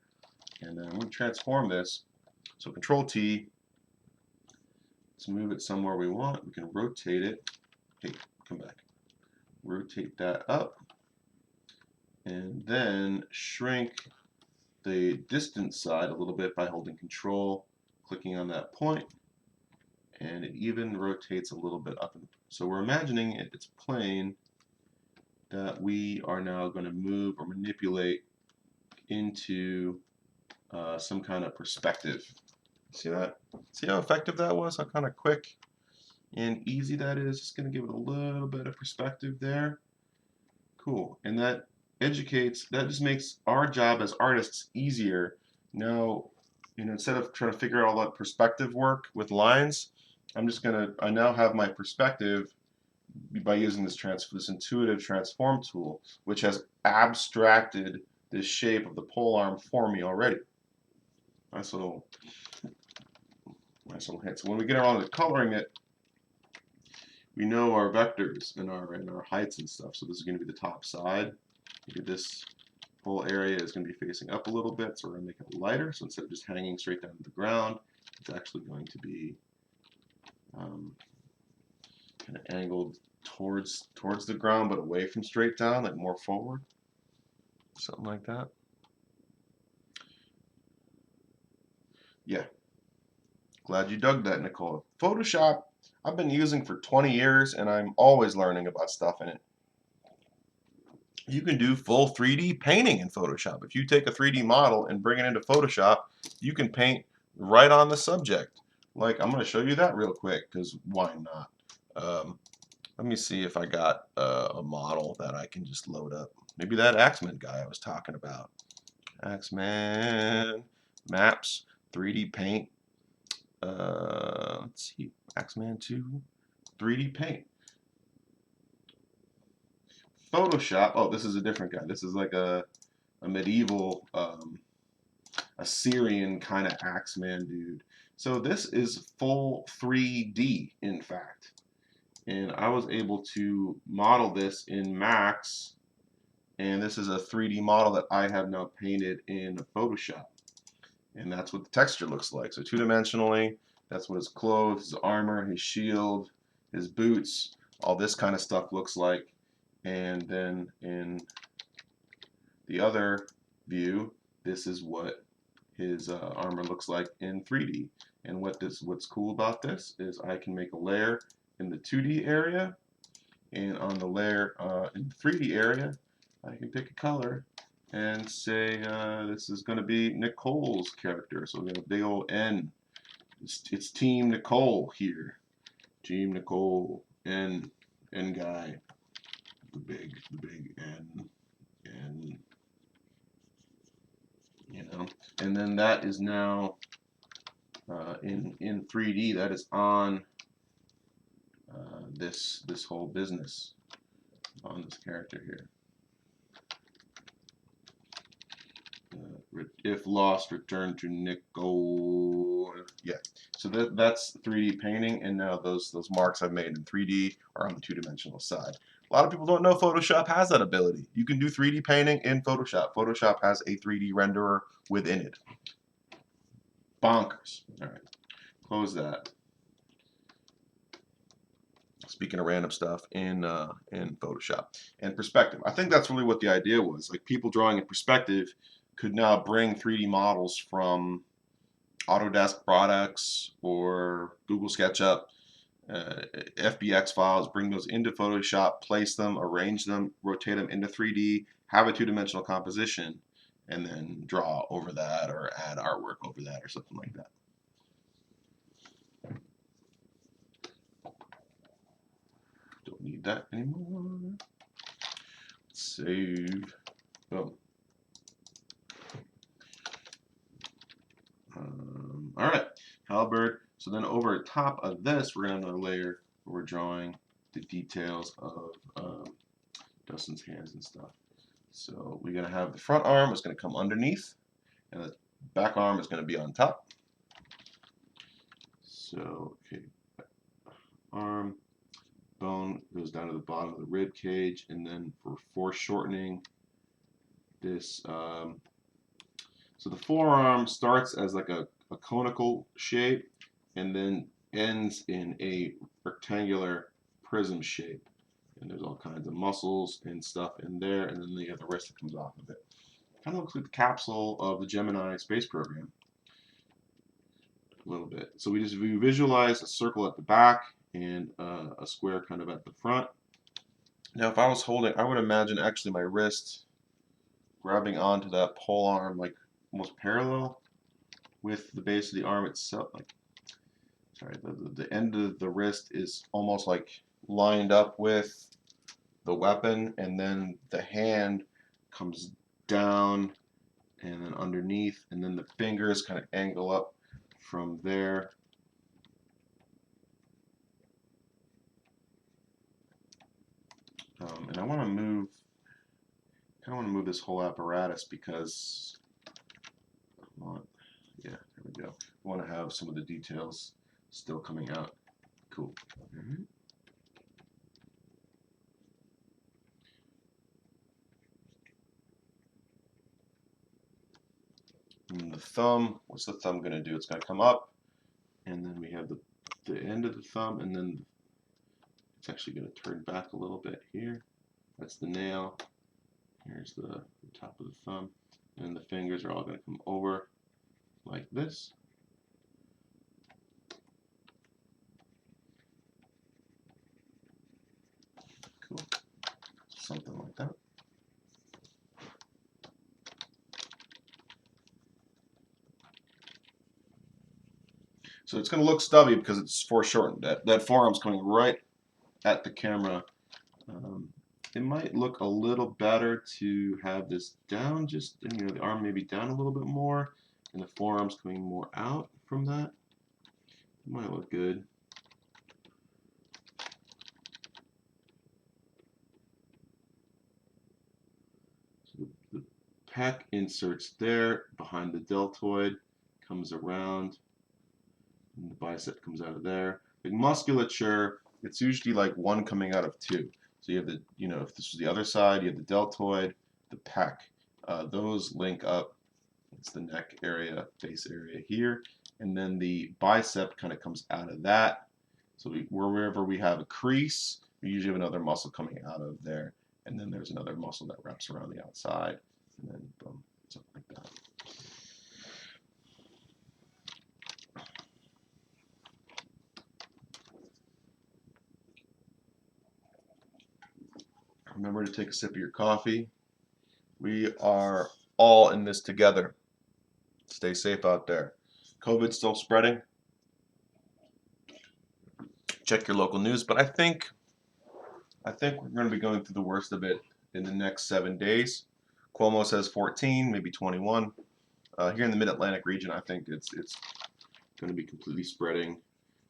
and then I'm going to transform this. So Control T, let's move it somewhere we want. We can rotate it. Hey, come back. Rotate that up, and then shrink the distance side a little bit by holding Control, clicking on that point, and it even rotates a little bit up. So we're imagining it's a plane that we are now going to move or manipulate into some kind of perspective. See that? See how effective that was? How kind of quick and easy that is? Just going to give it a little bit of perspective there. Cool. And that just makes our job as artists easier. Now, instead of trying to figure out all that perspective work with lines, I now have my perspective by using this intuitive transform tool, which has abstracted this shape of the pole arm for me already. Nice little hit. So when we get around to coloring it, we know our vectors and our heights and stuff. So this is going to be the top side. Maybe this whole area is going to be facing up a little bit, so we're going to make it lighter. So instead of just hanging straight down to the ground, it's actually going to be kind of angled towards the ground, but away from straight down, like more forward, something like that. Yeah, glad you dug that, Nicole. Photoshop, I've been using for 20 years, and I'm always learning about stuff in it. You can do full 3D painting in Photoshop. If you take a 3D model and bring it into Photoshop, you can paint right on the subject. Like, I'm going to show you that real quick, because why not? Let me see if I got a model that I can just load up. Maybe that Axeman guy I was talking about. Axeman, maps, 3D paint. Let's see, Axeman 2, 3D paint. Photoshop, oh, this is a different guy. This is like a medieval Assyrian kind of axeman dude. So this is full 3D, in fact. And I was able to model this in Max, and this is a 3D model that I have now painted in Photoshop. And that's what the texture looks like. So two-dimensionally, that's what his clothes, his armor, his shield, his boots, all this kind of stuff looks like. And then in the other view, this is what his armor looks like in 3D. And what's cool about this is I can make a layer in the 2D area, and on the layer in the 3D area, I can pick a color and say this is going to be Nicole's character. So we have a big old N. It's Team Nicole here. Team Nicole, N guy, the big N, you know. And then that is now in 3D. That is on this whole business on this character here. If lost, return to Nicole. Yeah, so that's 3D painting, and now those marks I've made in 3D are on the two-dimensional side. A lot of people don't know Photoshop has that ability. You can do 3D painting in Photoshop. Photoshop has a 3D renderer within it. Bonkers. All right, close that. Speaking of random stuff in Photoshop and perspective, I think that's really what the idea was. Like, people drawing in perspective could now bring 3D models from Autodesk products or Google SketchUp, FBX files, bring those into Photoshop, place them, arrange them, rotate them into 3D, have a two-dimensional composition, and then draw over that or add artwork over that or something like that. Don't need that anymore. Save. Boom. All right, halberd. So then over top of this, we're going to have a layer where we're drawing the details of Dustin's hands and stuff. So we're going to have the front arm is going to come underneath, and the back arm is going to be on top. So, okay, arm, bone goes down to the bottom of the rib cage, and then for foreshortening this, so the forearm starts as like a conical shape and then ends in a rectangular prism shape. And there's all kinds of muscles and stuff in there, and then you have the rest that comes off of it. Kind of looks like the capsule of the Gemini space program. A little bit. So we visualize a circle at the back and a square kind of at the front. Now if I was holding, I would imagine actually my wrist grabbing onto that pole arm like almost parallel with the base of the arm itself. Like, sorry, the end of the wrist is almost like lined up with the weapon, and then the hand comes down and then underneath, and then the fingers kind of angle up from there. And I want to move, kind of want to move this whole apparatus because yeah, there we go. I want to have some of the details still coming out. Cool. And the thumb, what's the thumb going to do? It's going to come up, and then we have the end of the thumb, and then it's actually going to turn back a little bit here. That's the nail. Here's the top of the thumb, and the fingers are all going to come over like this. Cool. Something like that. So it's going to look stubby because it's foreshortened. That forearm's coming right at the camera. It might look a little better to have this down, just, you know, the arm maybe down a little bit more, and the forearm's coming more out from that. It might look good. pec inserts there behind the deltoid, comes around, and the bicep comes out of there. The musculature, it's usually like one coming out of two. So you have the, if this was the other side, you have the deltoid, the pec. Those link up. It's the neck area, face area here. And then the bicep kind of comes out of that. So wherever we have a crease, we usually have another muscle coming out of there. And then there's another muscle that wraps around the outside. And then boom, something like that. Remember to take a sip of your coffee. We are all in this together. Stay safe out there. COVID's still spreading. Check your local news, but I think we're going to be going through the worst of it in the next 7 days. Cuomo says 14, maybe 21. Here in the Mid-Atlantic region, I think it's going to be completely spreading.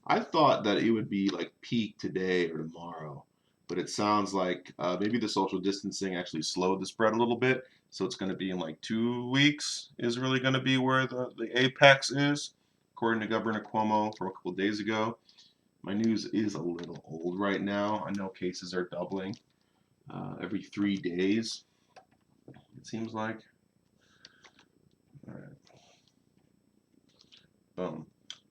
I thought that it would be like peak today or tomorrow, but it sounds like maybe the social distancing actually slowed the spread a little bit. So it's going to be in like 2 weeks is really going to be where the apex is, according to Governor Cuomo from a couple of days ago. My news is a little old right now. I know cases are doubling every 3 days, it seems like. All right. Boom.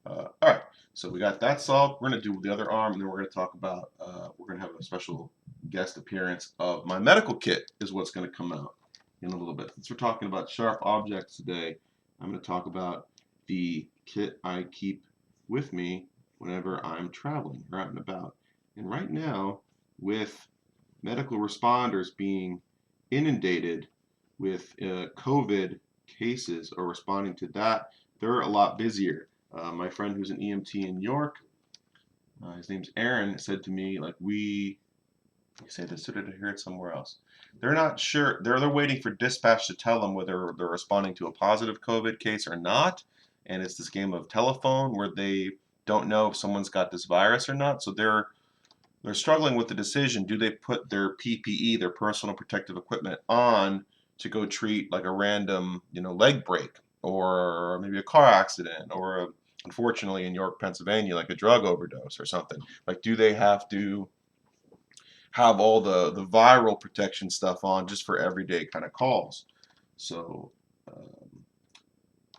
All right. So we got that solved. We're going to do the other arm, and then we're going to talk about, we're going to have a special guest appearance of my medical kit is what's going to come out in a little bit. Since we're talking about sharp objects today, I'm going to talk about the kit I keep with me whenever I'm traveling or out and about. And right now, with medical responders being inundated with COVID cases or responding to that, they're a lot busier. My friend who's an EMT in New York, his name's Aaron, said to me, like, you say this, or did I hear it somewhere else? They're not sure. They're waiting for dispatch to tell them whether they're responding to a positive COVID case or not. And it's this game of telephone where they don't know if someone's got this virus or not. So they're struggling with the decision. Do they put their PPE, their personal protective equipment, on to go treat like a random, leg break or maybe a car accident or unfortunately in York, Pennsylvania, like a drug overdose or something? Like, do they have to have all the viral protection stuff on just for everyday kind of calls? So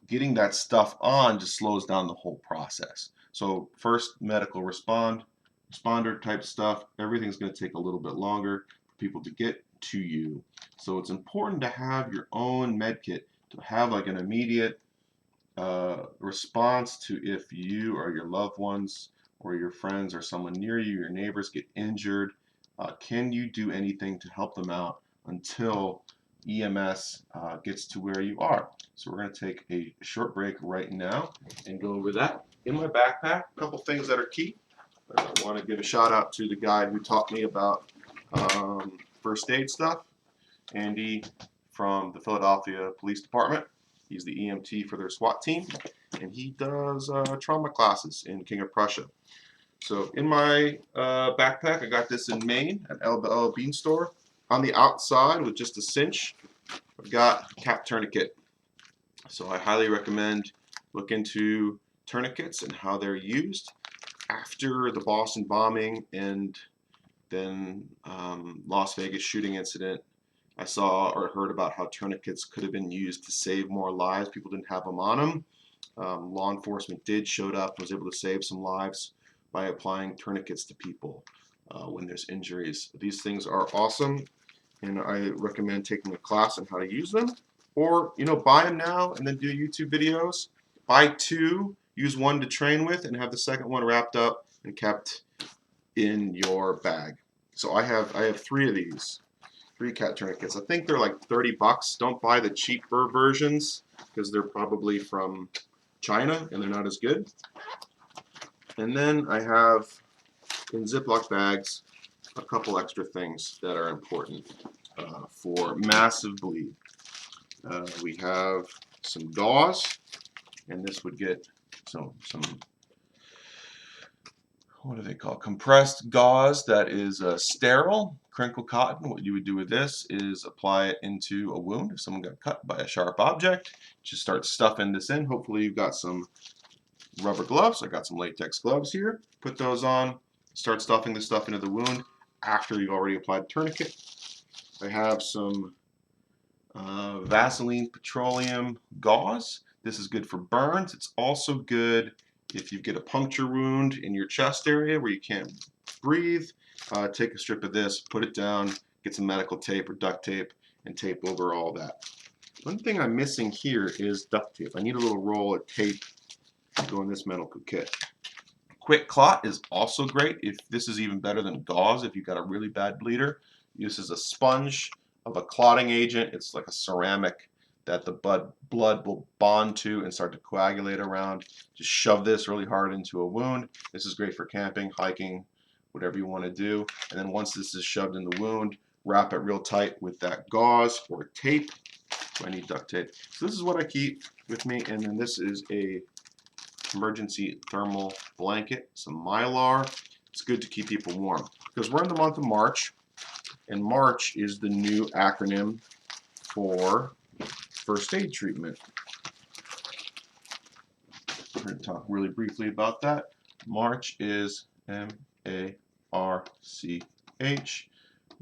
getting that stuff on just slows down the whole process. So first, medical responder type stuff, everything's going to take a little bit longer for people to get to you. So it's important to have your own med kit, to have like an immediate response to if you or your loved ones or your friends or someone near you, your neighbors, get injured. Can you do anything to help them out until EMS gets to where you are? So we're going to take a short break right now and go over that. In my backpack, a couple things that are key. I want to give a shout out to the guy who taught me about first aid stuff, Andy from the Philadelphia Police Department. He's the EMT for their SWAT team, and he does trauma classes in King of Prussia. So in my backpack, I got this in Maine at El Bean Store. On the outside, with just a cinch, I've got cap tourniquet. So I highly recommend look into tourniquets and how they're used. After the Boston bombing and then Las Vegas shooting incident, I saw or heard about how tourniquets could have been used to save more lives. People didn't have them on them. Law enforcement showed up, was able to save some lives by applying tourniquets to people when there's injuries. These things are awesome, and I recommend taking a class on how to use them. Or, buy them now and then do YouTube videos. Buy 2, use 1 to train with, and have the second one wrapped up and kept in your bag. So I have 3 of these, 3 cat tourniquets. I think they're like $30. Don't buy the cheaper versions because they're probably from China and they're not as good. And then I have in Ziploc bags a couple extra things that are important for massive bleed. We have some gauze, and this would get some what do they call it? Compressed gauze that is sterile, crinkle cotton. What you would do with this is apply it into a wound. If someone got cut by a sharp object, just start stuffing this in. Hopefully you've got some rubber gloves. I got some latex gloves here. Put those on, start stuffing the stuff into the wound after you've already applied the tourniquet. I have some Vaseline petroleum gauze. This is good for burns. It's also good if you get a puncture wound in your chest area where you can't breathe. Take a strip of this, put it down, get some medical tape or duct tape, and tape over all that. One thing I'm missing here is duct tape. I need a little roll of tape to go in this medical kit. Quick clot is also great. If this is even better than gauze, if you've got a really bad bleeder, this is a sponge of a clotting agent. It's like a ceramic that the blood will bond to and start to coagulate around. Just shove this really hard into a wound. This is great for camping, hiking, whatever you want to do. And then once this is shoved in the wound, wrap it real tight with that gauze or tape. So I need duct tape. So this is what I keep with me, and then this is a emergency thermal blanket, some Mylar. It's good to keep people warm because we're in the month of March, and March is the new acronym for first aid treatment. We're going to talk really briefly about that. March is M-A-R-C-H,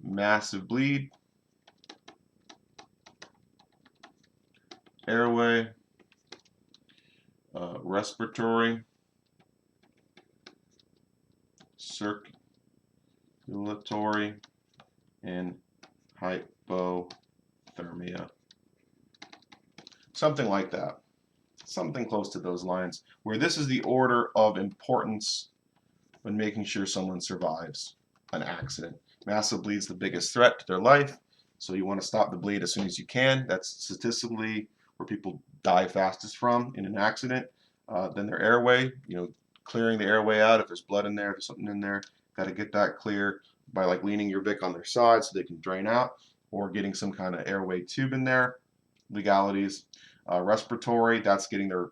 massive bleed, airway, respiratory, circulatory, and hypothermia. Something like that. Something close to those lines, where this is the order of importance when making sure someone survives an accident. Massive bleed is the biggest threat to their life, so you want to stop the bleed as soon as you can. That's statistically where people die fastest from in an accident. Then their airway, clearing the airway out. If there's blood in there, if there's something in there, got to get that clear by like leaning your Vic on their side so they can drain out, or getting some kind of airway tube in there. Legalities. Respiratory, that's getting their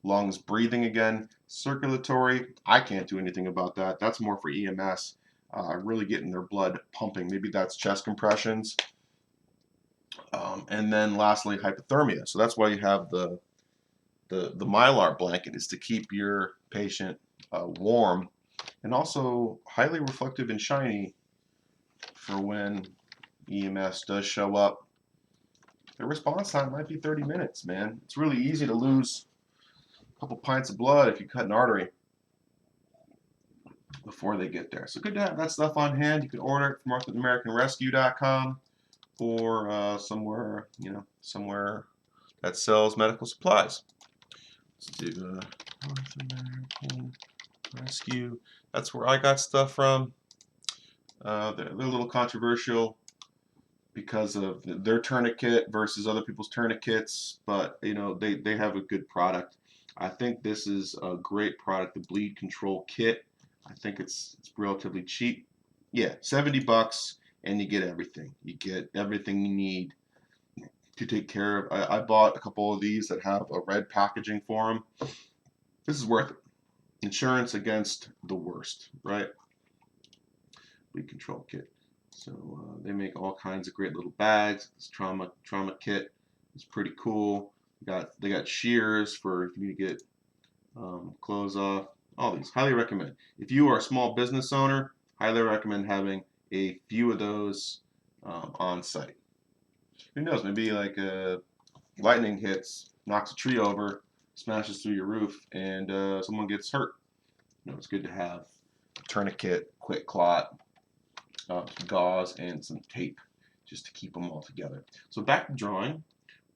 lungs breathing again. Circulatory, I can't do anything about that. That's more for EMS, really getting their blood pumping. Maybe that's chest compressions. And then lastly, hypothermia. So that's why you have the Mylar blanket, is to keep your patient warm, and also highly reflective and shiny for when EMS does show up. The response time might be 30 minutes, man. It's really easy to lose a couple pints of blood if you cut an artery before they get there. So good to have that stuff on hand. You can order it from NorthAmericanRescue.com or somewhere that sells medical supplies. Let's do North American Rescue. That's where I got stuff from. They're a little controversial because of their tourniquet versus other people's tourniquets, but they have a good product. I think this is a great product, the bleed control kit. I think it's relatively cheap. Yeah, $70, and you get everything. You get everything you need to take care of. I bought a couple of these that have a red packaging for them. This is worth it. Insurance against the worst, right? Bleed control kit. So they make all kinds of great little bags. This trauma kit is pretty cool. They got shears for if you need to get clothes off. All these, highly recommend. If you are a small business owner, highly recommend having a few of those on site. Who knows? Maybe like lightning hits, knocks a tree over, smashes through your roof, and someone gets hurt. It's good to have a tourniquet, quick clot, gauze, and some tape just to keep them all together. So back to drawing.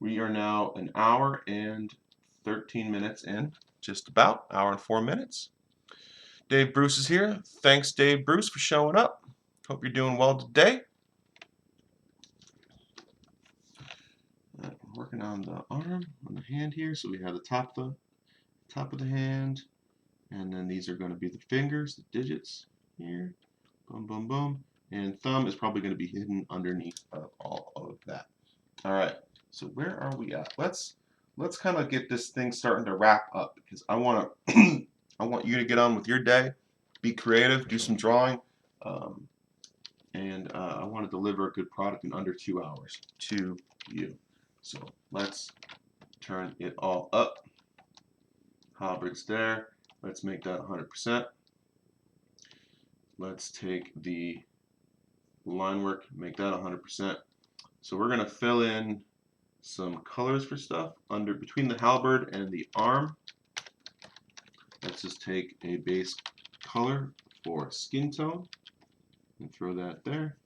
We are now an hour and 13 minutes in, just about hour and 4 minutes. Dave Bruce is here. Thanks, Dave Bruce, for showing up. Hope you're doing well today. Working on the arm, on the hand here. So we have the top of the hand, and then these are going to be the fingers, the digits here. Boom, boom, boom. And thumb is probably going to be hidden underneath all of that. All right. So where are we at? Let's kind of get this thing starting to wrap up, because I want I want you to get on with your day. be creative, do some drawing, and I want to deliver a good product in under 2 hours to you. So let's turn it all up. Halberd's there. Let's make that 100%. Let's take the line work, make that 100%. So we're going to fill in some colors for stuff under between the halberd and the arm. Let's just take a base color for skin tone and throw that there.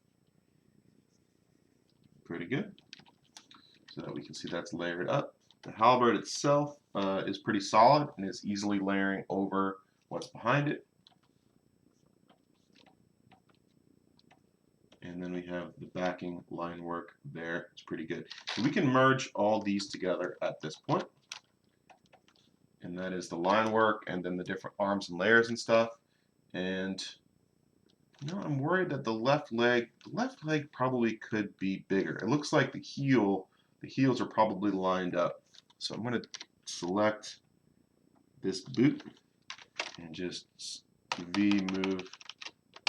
Pretty good. So that we can see that's layered up. The halberd itself is pretty solid and is easily layering over what's behind it. And then we have the backing line work there. It's pretty good. So we can merge all these together at this point. And that is the line work and then the different arms and layers and stuff. And you know, I'm worried that the left leg probably could be bigger. It looks like the heels are probably lined up. So I'm going to select this boot and just V move,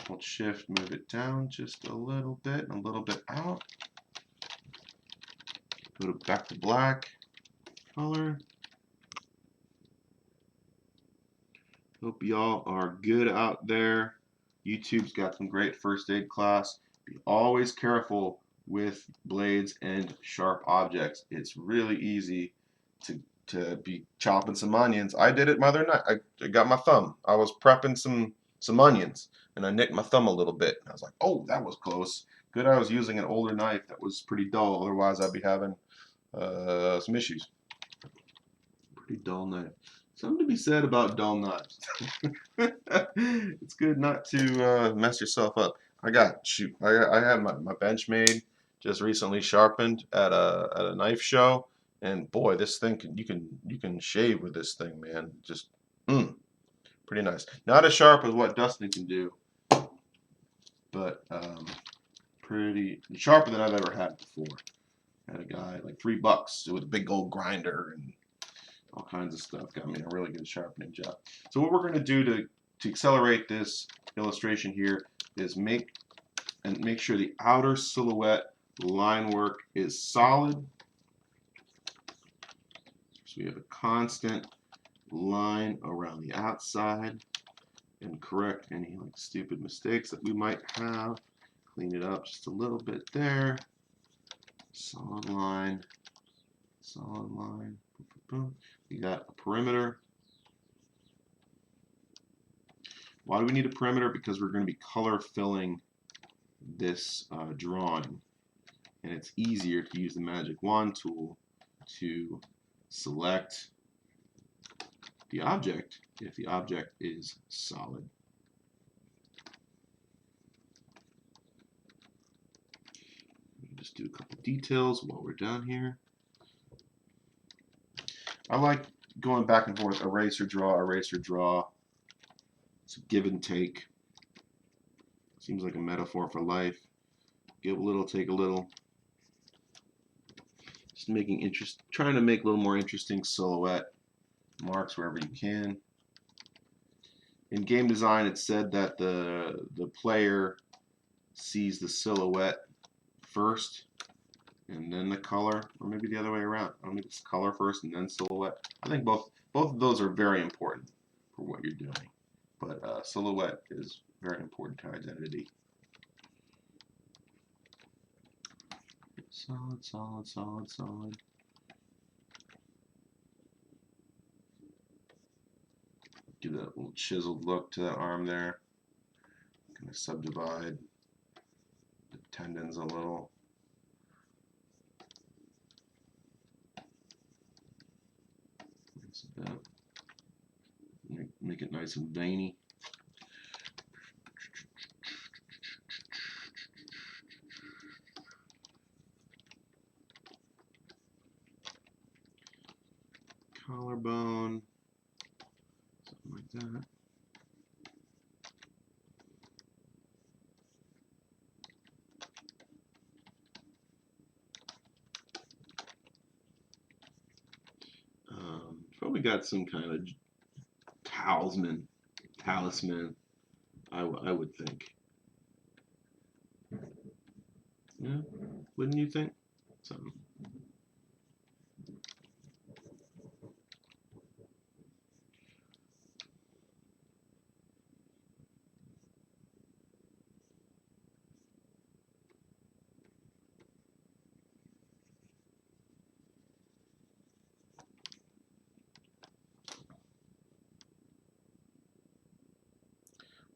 hold shift, move it down just a little bit out. Go back to black color. Hope y'all are good out there. YouTube's got some great first aid class. Be always careful with blades and sharp objects. It's really easy to be chopping some onions. I did it the other night. I got my thumb. I was prepping some onions and I nicked my thumb a little bit. I was like, oh, that was close. Good I was using an older knife that was pretty dull. Otherwise I'd be having some issues. Pretty dull knife. Something to be said about dull knives. It's good not to mess yourself up. I had my bench made just recently sharpened at a knife show, and boy, this thing you can shave with this thing, man. Just pretty nice. Not as sharp as what Dustin can do, but pretty sharper than I've ever had before. I had a guy like $3 with a big gold grinder and all kinds of stuff. Got me a really good sharpening job. So what we're going to do to accelerate this illustration here is make sure the outer silhouette line work is solid. So we have a constant line around the outside and correct any like stupid mistakes that we might have. Clean it up just a little bit there. Solid line. Solid line. Boom, boom, boom. We got a perimeter. Why do we need a perimeter? Because we're going to be color filling this drawing, and it's easier to use the magic wand tool to select the object if the object is solid. Just do a couple details while we're down here. I like going back and forth, eraser, draw. It's a give and take. Seems like a metaphor for life. Give a little, take a little. Just trying to make a little more interesting silhouette marks wherever you can. In game design, it's said that the player sees the silhouette first and then the color, or maybe the other way around. I don't think it's color first and then silhouette. I think both of those are very important for what you're doing. But silhouette is very important to identity. Solid, solid, solid, solid. Do that little chiseled look to that arm there. Kind of subdivide the tendons a little. Make it nice and veiny. Collarbone, something like that. Probably got some kind of talisman. I would think. Yeah, wouldn't you think? So.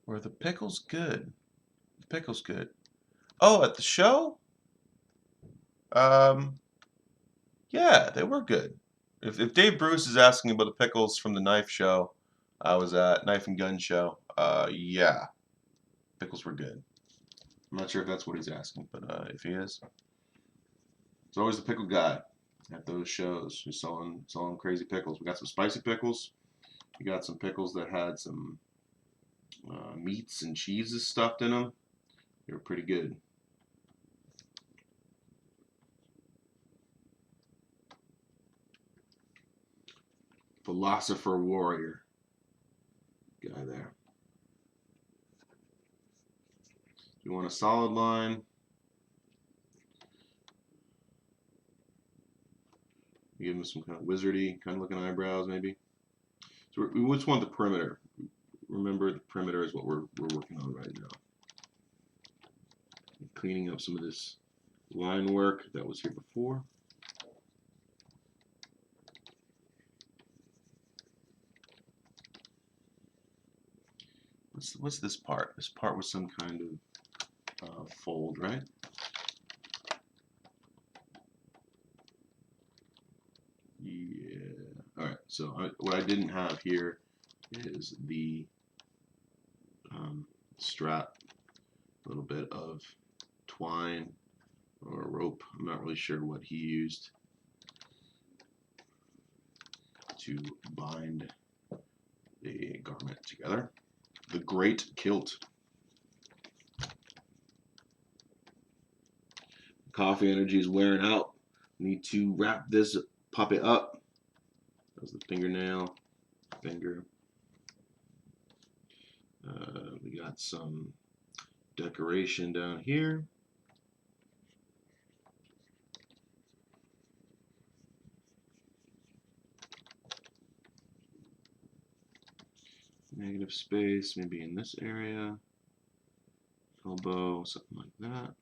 Were the pickles good? The pickles good. Oh, at the show? Um, yeah, they were good. If Dave Bruce is asking about the pickles from the knife show, I was at knife and gun show. Yeah, pickles were good. I'm not sure if that's what he's asking, but if he is, it's always the pickle guy at those shows who's selling crazy pickles. We got some spicy pickles. We got some pickles that had some meats and cheeses stuffed in them. They were pretty good. Philosopher warrior guy there. You want a solid line. You give him some kind of wizardy kind of looking eyebrows maybe. So we just want the perimeter. Remember, the perimeter is what we're working on right now. Cleaning up some of this line work that was here before. What's this part? This part was some kind of fold, right? Yeah. All right. So what I didn't have here is the strap, a little bit of twine or rope. I'm not really sure what he used to bind the garment together. The Great Kilt. Coffee energy is wearing out. Need to wrap this, pop it up. That's the fingernail, finger. We got some decoration down here. Negative space, maybe in this area. Elbow, something like that.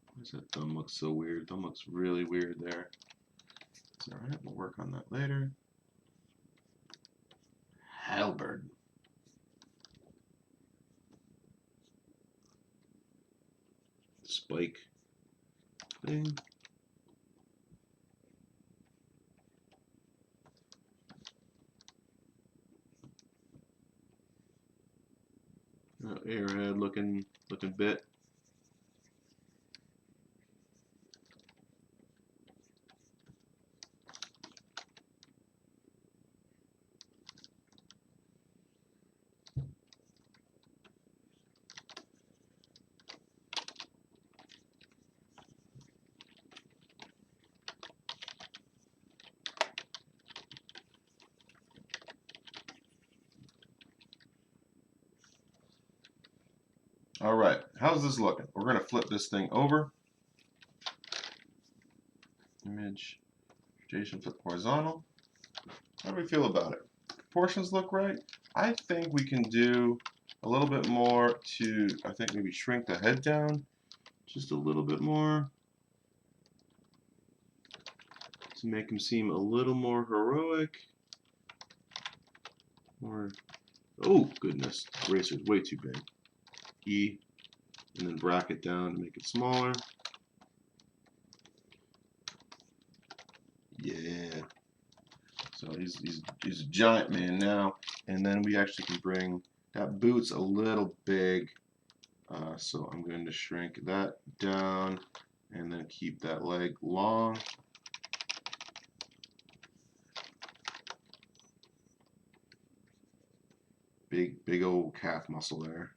Why does that thumb look so weird? Thumb looks really weird there. It's alright, we'll work on that later. Halberd. Spike thing. Arrowhead looking bit. All right, how's this looking? We're going to flip this thing over. Image, Jason, flip horizontal. How do we feel about it? Proportions look right. I think we can do a little bit more to, I think maybe shrink the head down just a little bit more to make him seem a little more heroic. Or, oh goodness, eraser's way too big. E, and then bracket down to make it smaller. Yeah. So he's a giant man now, and then we actually can bring that boot's a little big, so I'm going to shrink that down and then keep that leg long. Big old calf muscle there.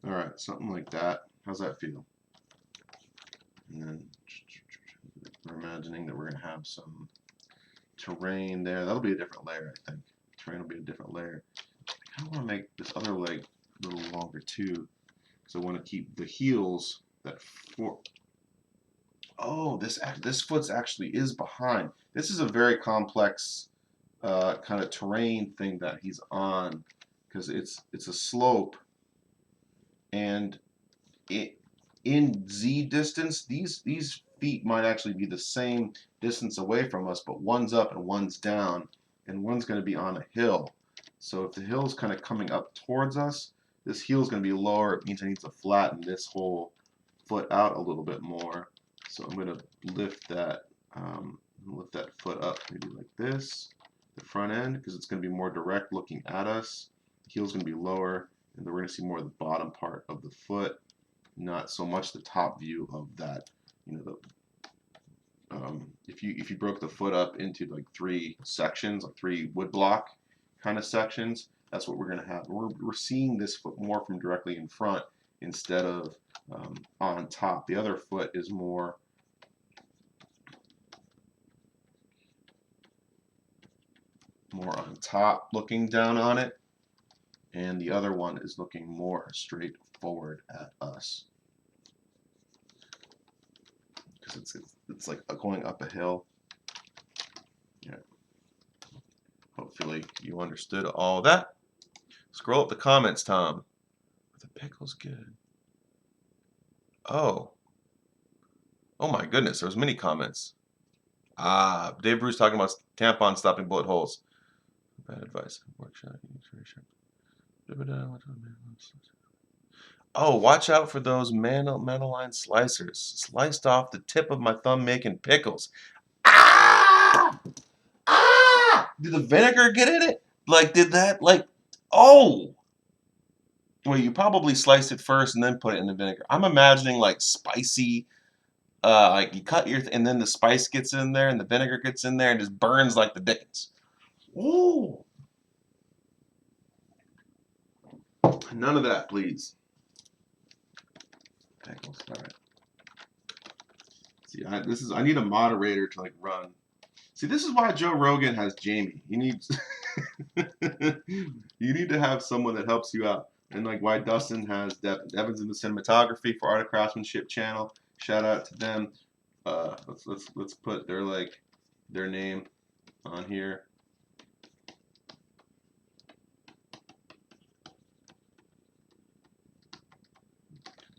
All right, something like that. How's that feel? And then imagining that we're going to have some terrain there. That'll be a different layer, I think. Terrain will be a different layer. I kind of want to make this other leg a little longer too, because I want to keep the heels that for. Oh, this foot's actually is behind. This is a very complex kind of terrain thing that he's on, because it's a slope, and in Z distance, these feet might actually be the same distance away from us, but one's up and one's down, and one's going to be on a hill. So if the hill's kind of coming up towards us, this heel's going to be lower. It means I need to flatten this whole foot out a little bit more. So I'm going to lift that foot up maybe like this, the front end, because it's going to be more direct looking at us. The heel's going to be lower, and then we're going to see more of the bottom part of the foot, not so much the top view of that. You know, if you broke the foot up into like 3 sections, like 3 woodblock kind of sections, that's what we're going to have. We're seeing this foot more from directly in front instead of on top. The other foot is more on top, looking down on it, and the other one is looking more straight forward at us, because it's like going up a hill. Yeah. Hopefully you understood all that. Scroll up the comments, Tom. Are the pickles good? Oh my goodness, there's many comments. Dave Bruce talking about tampons stopping bullet holes. Bad advice. Workshop. Oh, watch out for those manoline slicers. Sliced off the tip of my thumb making pickles. Ah! Ah! Did the vinegar get in it? Like, did that, like, oh! Well, you probably sliced it first and then put it in the vinegar. I'm imagining, like, spicy, like, you cut and then the spice gets in there and the vinegar gets in there and just burns like the dickens. Ooh! None of that, please. Pickles, all right. See, I need a moderator to, like, run. See, this is why Joe Rogan has Jamie. He needs you need to have someone that helps you out. And like why Dustin has Devin. Devin's in the cinematography for Art of Craftsmanship channel. Shout out to them. Let's put their name on here.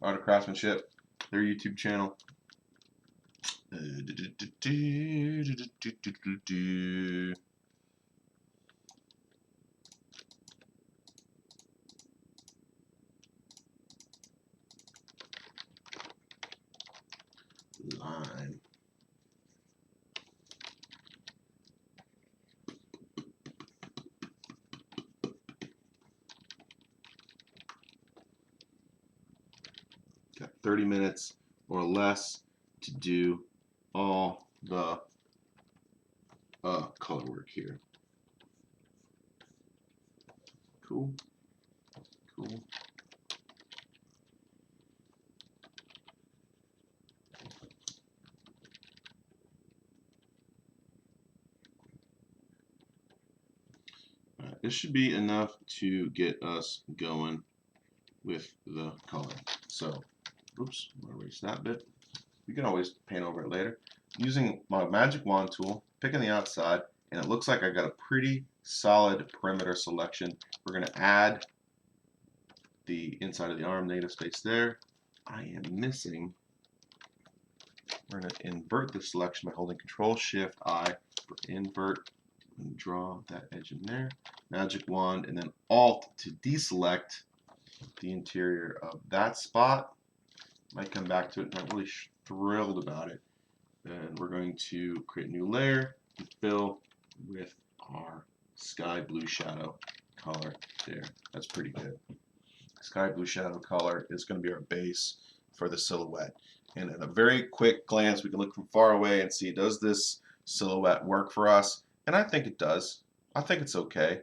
Art of Craftsmanship, their YouTube channel. Line. Got 30 minutes or less to do all the color work here. Cool. Cool. This should be enough to get us going with the color. So, oops, I'm gonna erase that bit. We can always paint over it later. Using my magic wand tool, picking the outside, and it looks like I got a pretty solid perimeter selection. We're gonna add the inside of the arm, negative space there. I am missing. We're gonna invert the selection by holding Control-Shift-I for invert and draw that edge in there. Magic wand, and then Alt to deselect the interior of that spot. Might come back to it. Not really thrilled about it. And we're going to create a new layer and fill with our sky blue shadow color there. That's pretty good. Sky blue shadow color is going to be our base for the silhouette. And at a very quick glance, we can look from far away and see, does this silhouette work for us? And I think it does. I think it's okay.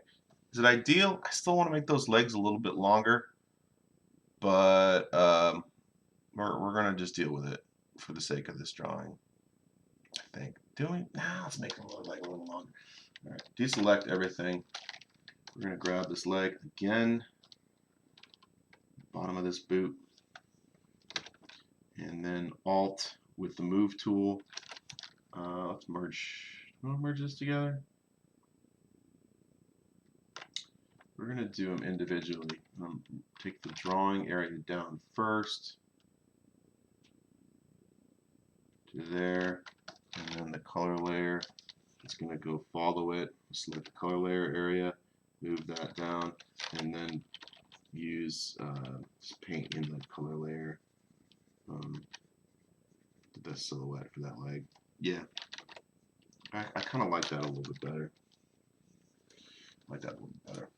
Is it ideal? I still want to make those legs a little bit longer, but we're going to just deal with it for the sake of this drawing. I think. Let's make the leg a little longer. All right, deselect everything. We're going to grab this leg again, bottom of this boot, and then Alt with the Move tool. Let's merge. Want to merge this together? We're going to do them individually. Take the drawing area down first to there, and then the color layer. It's going to go follow it. Select the color layer area, move that down, and then use just paint in the color layer. The silhouette for that leg. Yeah, I kind of like that a little bit better. I like that a little bit better.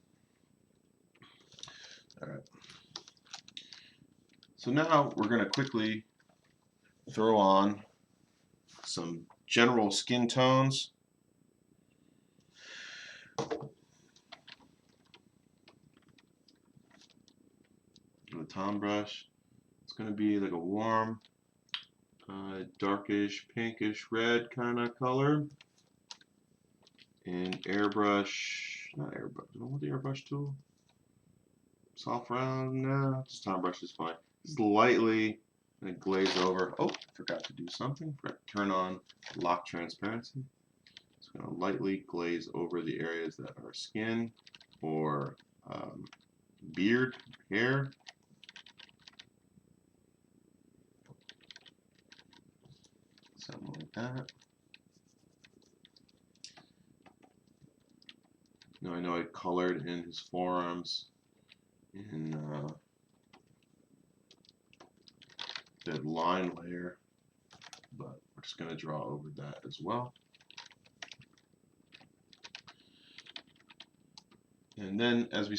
All right. So now we're going to quickly throw on some general skin tones. With a tom brush, it's going to be like a warm, darkish, pinkish red kind of color. And airbrush, not airbrush, I don't want the airbrush tool. Soft round, no, just tom brush is fine. Just lightly and glaze over. Oh, forgot to do something. Forgot to turn on lock transparency. Just going to lightly glaze over the areas that are skin or beard, hair. Something like that. Now I know I colored in his forearms in the line layer, but we're just going to draw over that as well. And then as we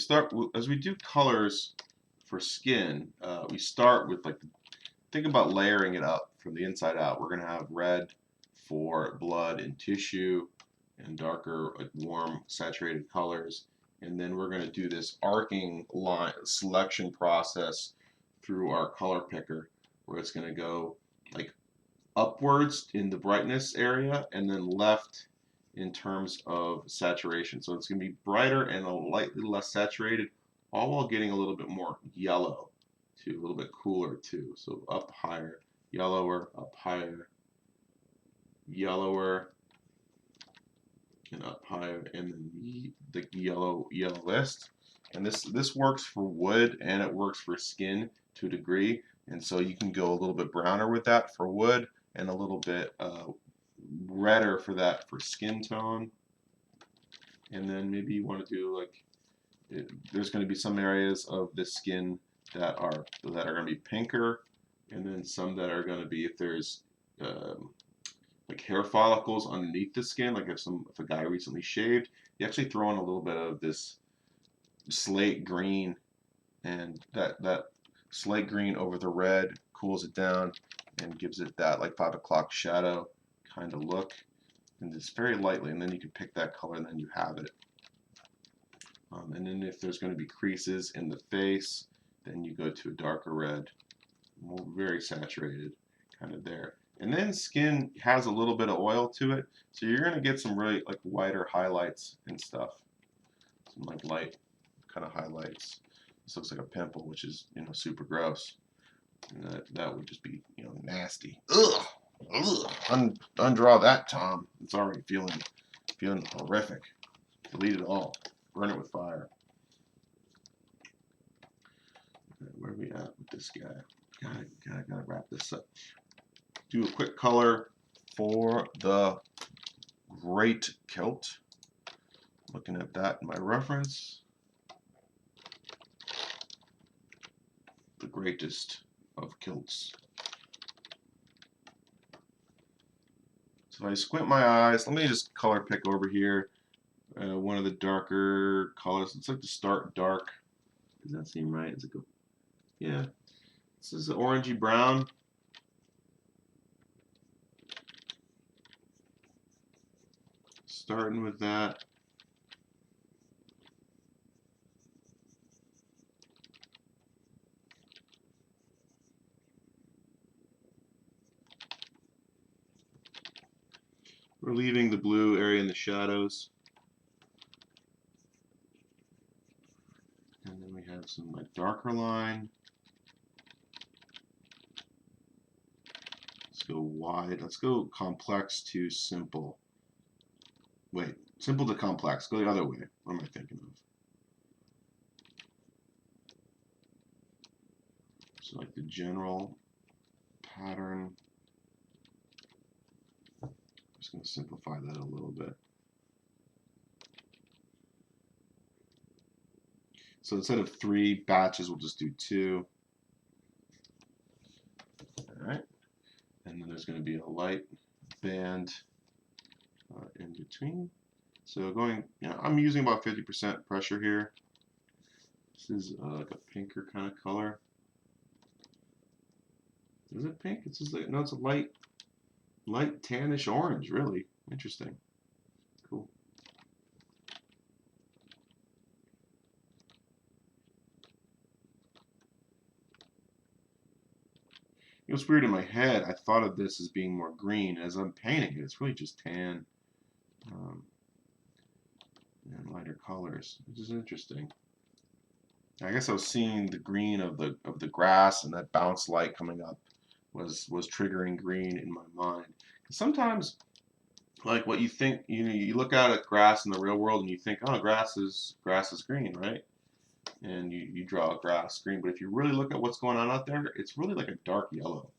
do colors for skin, we start with think about layering it up from the inside out. We're going to have red for blood and tissue and darker, warm, saturated colors. And then we're going to do this arcing line selection process through our color picker, where it's going to go like upwards in the brightness area and then left in terms of saturation. So it's going to be brighter and a lightly less saturated, all while getting a little bit more yellow too, a little bit cooler too. So up higher, yellower, up higher, yellower, and up higher, and then the yellowest. And this works for wood and it works for skin to a degree. And so you can go a little bit browner with that for wood and a little bit redder for that for skin tone. And then maybe you want to do there's going to be some areas of the skin that are going to be pinker, and then some that are going to be, if there's like hair follicles underneath the skin, like if a guy recently shaved, you actually throw in a little bit of this slate green, and that slate green over the red cools it down and gives it that like 5 o'clock shadow kind of look. And it's very lightly, and then you can pick that color and then you have it. And then if there's going to be creases in the face, then you go to a darker red, very saturated kind of there. And then skin has a little bit of oil to it, so you're going to get some really like whiter highlights and stuff. Some like light kind of highlights. This looks like a pimple, which is super gross. And that would just be nasty. Ugh. Ugh. Undraw that, Tom. It's already feeling horrific. Delete it all. Burn it with fire. Okay, where are we at with this guy? Gotta wrap this up. Do a quick color for the Great Kilt. Looking at that in my reference. The greatest of kilts. So if I squint my eyes, let me just color pick over here. One of the darker colors. It's like the start dark. Does that seem right? Is it go? Yeah. This is orangey brown. Starting with that. We're leaving the blue area in the shadows. And then we have some like darker line. Let's go wide. Let's go complex to simple. Wait, simple to complex. Go the other way. What am I thinking of? So like the general pattern. I'm just going to simplify that a little bit. So instead of 3 batches, we'll just do 2. All right. And then there's going to be a light band in between. So going, I'm using about 50% pressure here. This is like a pinker kind of color. Is it pink? It's just like, no, it's a light tannish orange, really. Interesting. Cool. It was weird in my head. I thought of this as being more green. As I'm painting it, it's really just tan and lighter colors, which is interesting. I guess I was seeing the green of the grass, and that bounce light coming up was triggering green in my mind. Sometimes, like what you think, you look out at grass in the real world and you think, oh, grass is green, right? And you draw a grass green, but if you really look at what's going on out there, it's really like a dark yellow.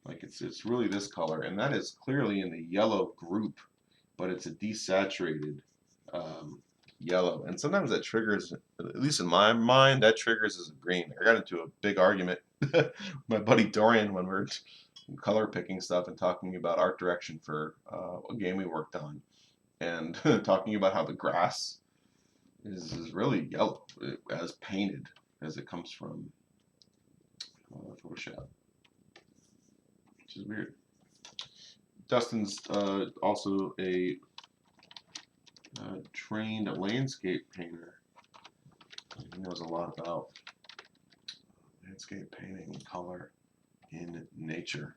Like it's really this color, and that is clearly in the yellow group, but it's a desaturated yellow. And sometimes that triggers, at least in my mind, that triggers as a green. I got into a big argument with my buddy Dorian when we were color picking stuff and talking about art direction for a game we worked on, and talking about how the grass is really yellow as painted as it comes from Photoshop, which is weird. Dustin's also a trained landscape painter. He knows a lot about landscape painting and color in nature.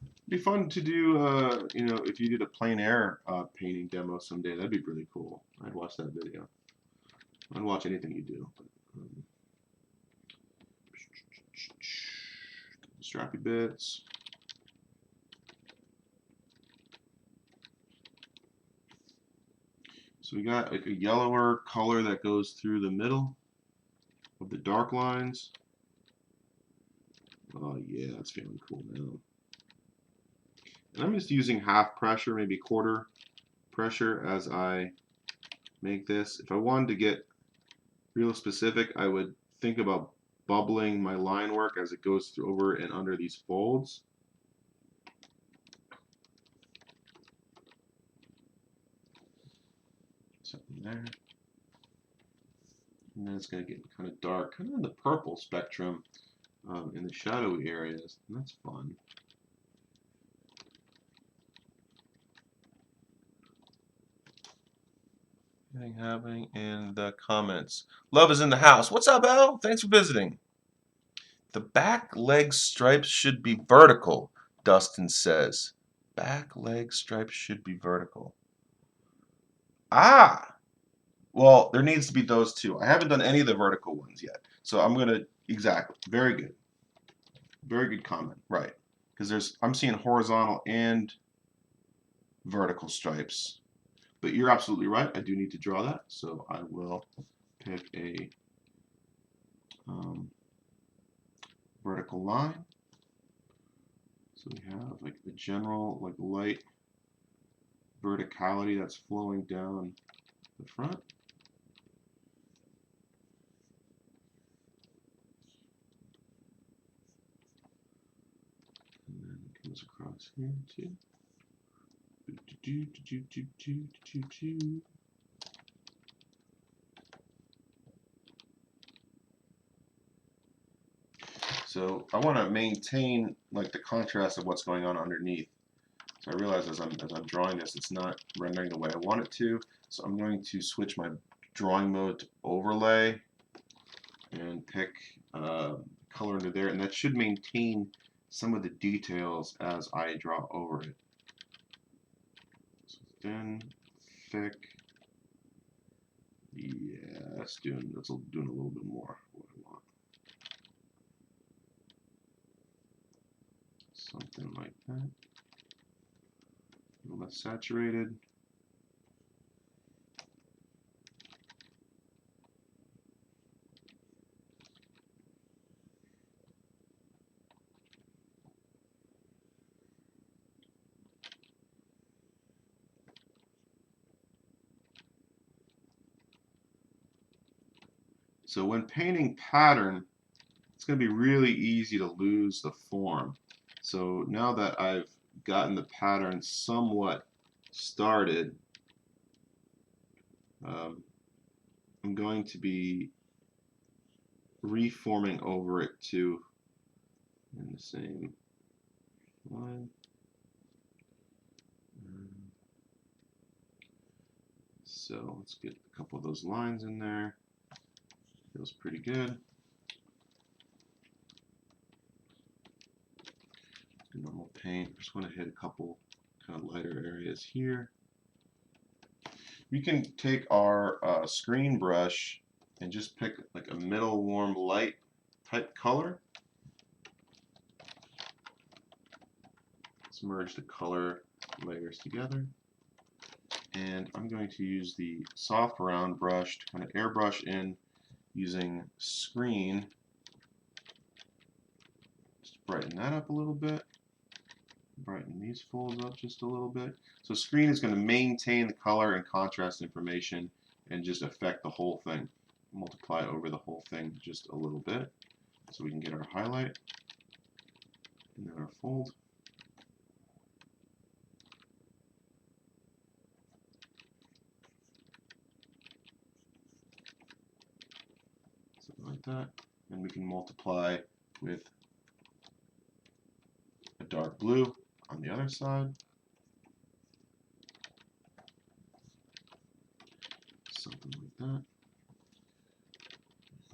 It'd be fun to do, if you did a plein air painting demo someday. That'd be really cool. I'd watch that video. I'd watch anything you do. Strappy bits. So we got like a yellower color that goes through the middle of the dark lines. Oh yeah, that's feeling cool now. And I'm just using half pressure, maybe quarter pressure as I make this. If I wanted to get real specific, I would think about bubbling my line work as it goes through over and under these folds. Something there. And then it's going to get kind of dark, kind of in the purple spectrum in the shadowy areas. And that's fun. Anything happening in the comments? Love is in the house. What's up, Al? Thanks for visiting. The back leg stripes should be vertical, Dustin says. Back leg stripes should be vertical. Ah! Well, there needs to be those two. I haven't done any of the vertical ones yet. So I'm going to, exactly. Very good. Very good comment. Right. Because I'm seeing horizontal and vertical stripes. But you're absolutely right. I do need to draw that. So I will pick a vertical line. So we have like the general, like light verticality that's flowing down the front. And then it comes across here too. So I want to maintain like the contrast of what's going on underneath. So I realize as I'm drawing this, it's not rendering the way I want it to. So I'm going to switch my drawing mode to overlay and pick color under there, and that should maintain some of the details as I draw over it. thin, thick. Yeah, that's doing a little bit more what I want. Something like that. A little less saturated. So when painting pattern, it's going to be really easy to lose the form. So now that I've gotten the pattern somewhat started, I'm going to be reforming over it to in the same line. So let's get a couple of those lines in there. Feels pretty good. Normal paint. Just want to hit a couple kind of lighter areas here. We can take our screen brush and just pick like a middle warm light type color. Let's merge the color layers together. And I'm going to use the soft round brush to kind of airbrush in using screen. Just brighten that up a little bit. Brighten these folds up just a little bit. So screen is going to maintain the color and contrast information and just affect the whole thing. Multiply over the whole thing just a little bit so we can get our highlight and then our fold. Something like that. And we can multiply with a dark blue on the other side. Something like that.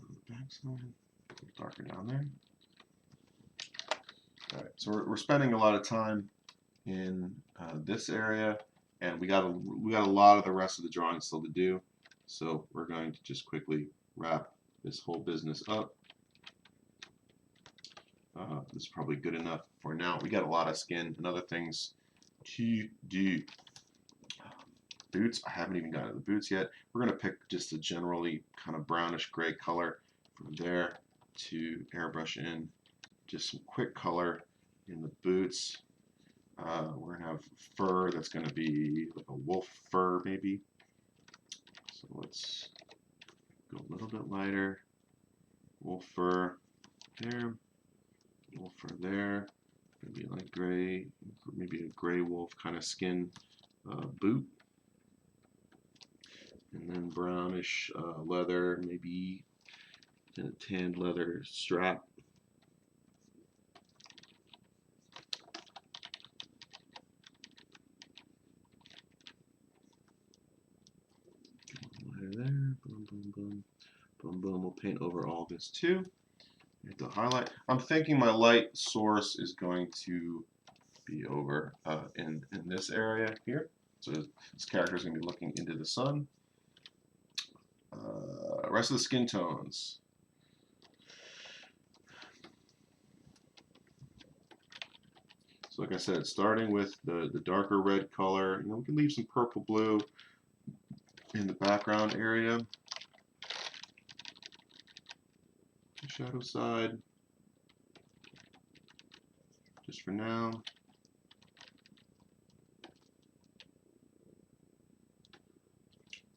On the back side, a little darker down there. All right, so we're spending a lot of time in this area, and we got a lot of the rest of the drawing still to do. So we're going to just quickly wrap this whole business up. This is probably good enough for now. We got a lot of skin and other things to do. Boots, I haven't even gotten to the boots yet. We're going to pick just a generally kind of brownish gray color from there to airbrush in just some quick color in the boots. We're going to have fur that's going to be like a wolf fur maybe. So let's go a little bit lighter. Wolf fur there. Wolf fur there. Maybe like gray, maybe a gray wolf kind of skin boot. And then brownish leather, maybe a tanned leather strap. Lighter there, boom, boom, boom, boom, boom. We'll paint over all this too. Hit the highlight. I'm thinking my light source is going to be over in this area here. So this character is going to be looking into the sun. Rest of the skin tones. So like I said, starting with the darker red color, we can leave some purple blue in the background area. The shadow side, just for now.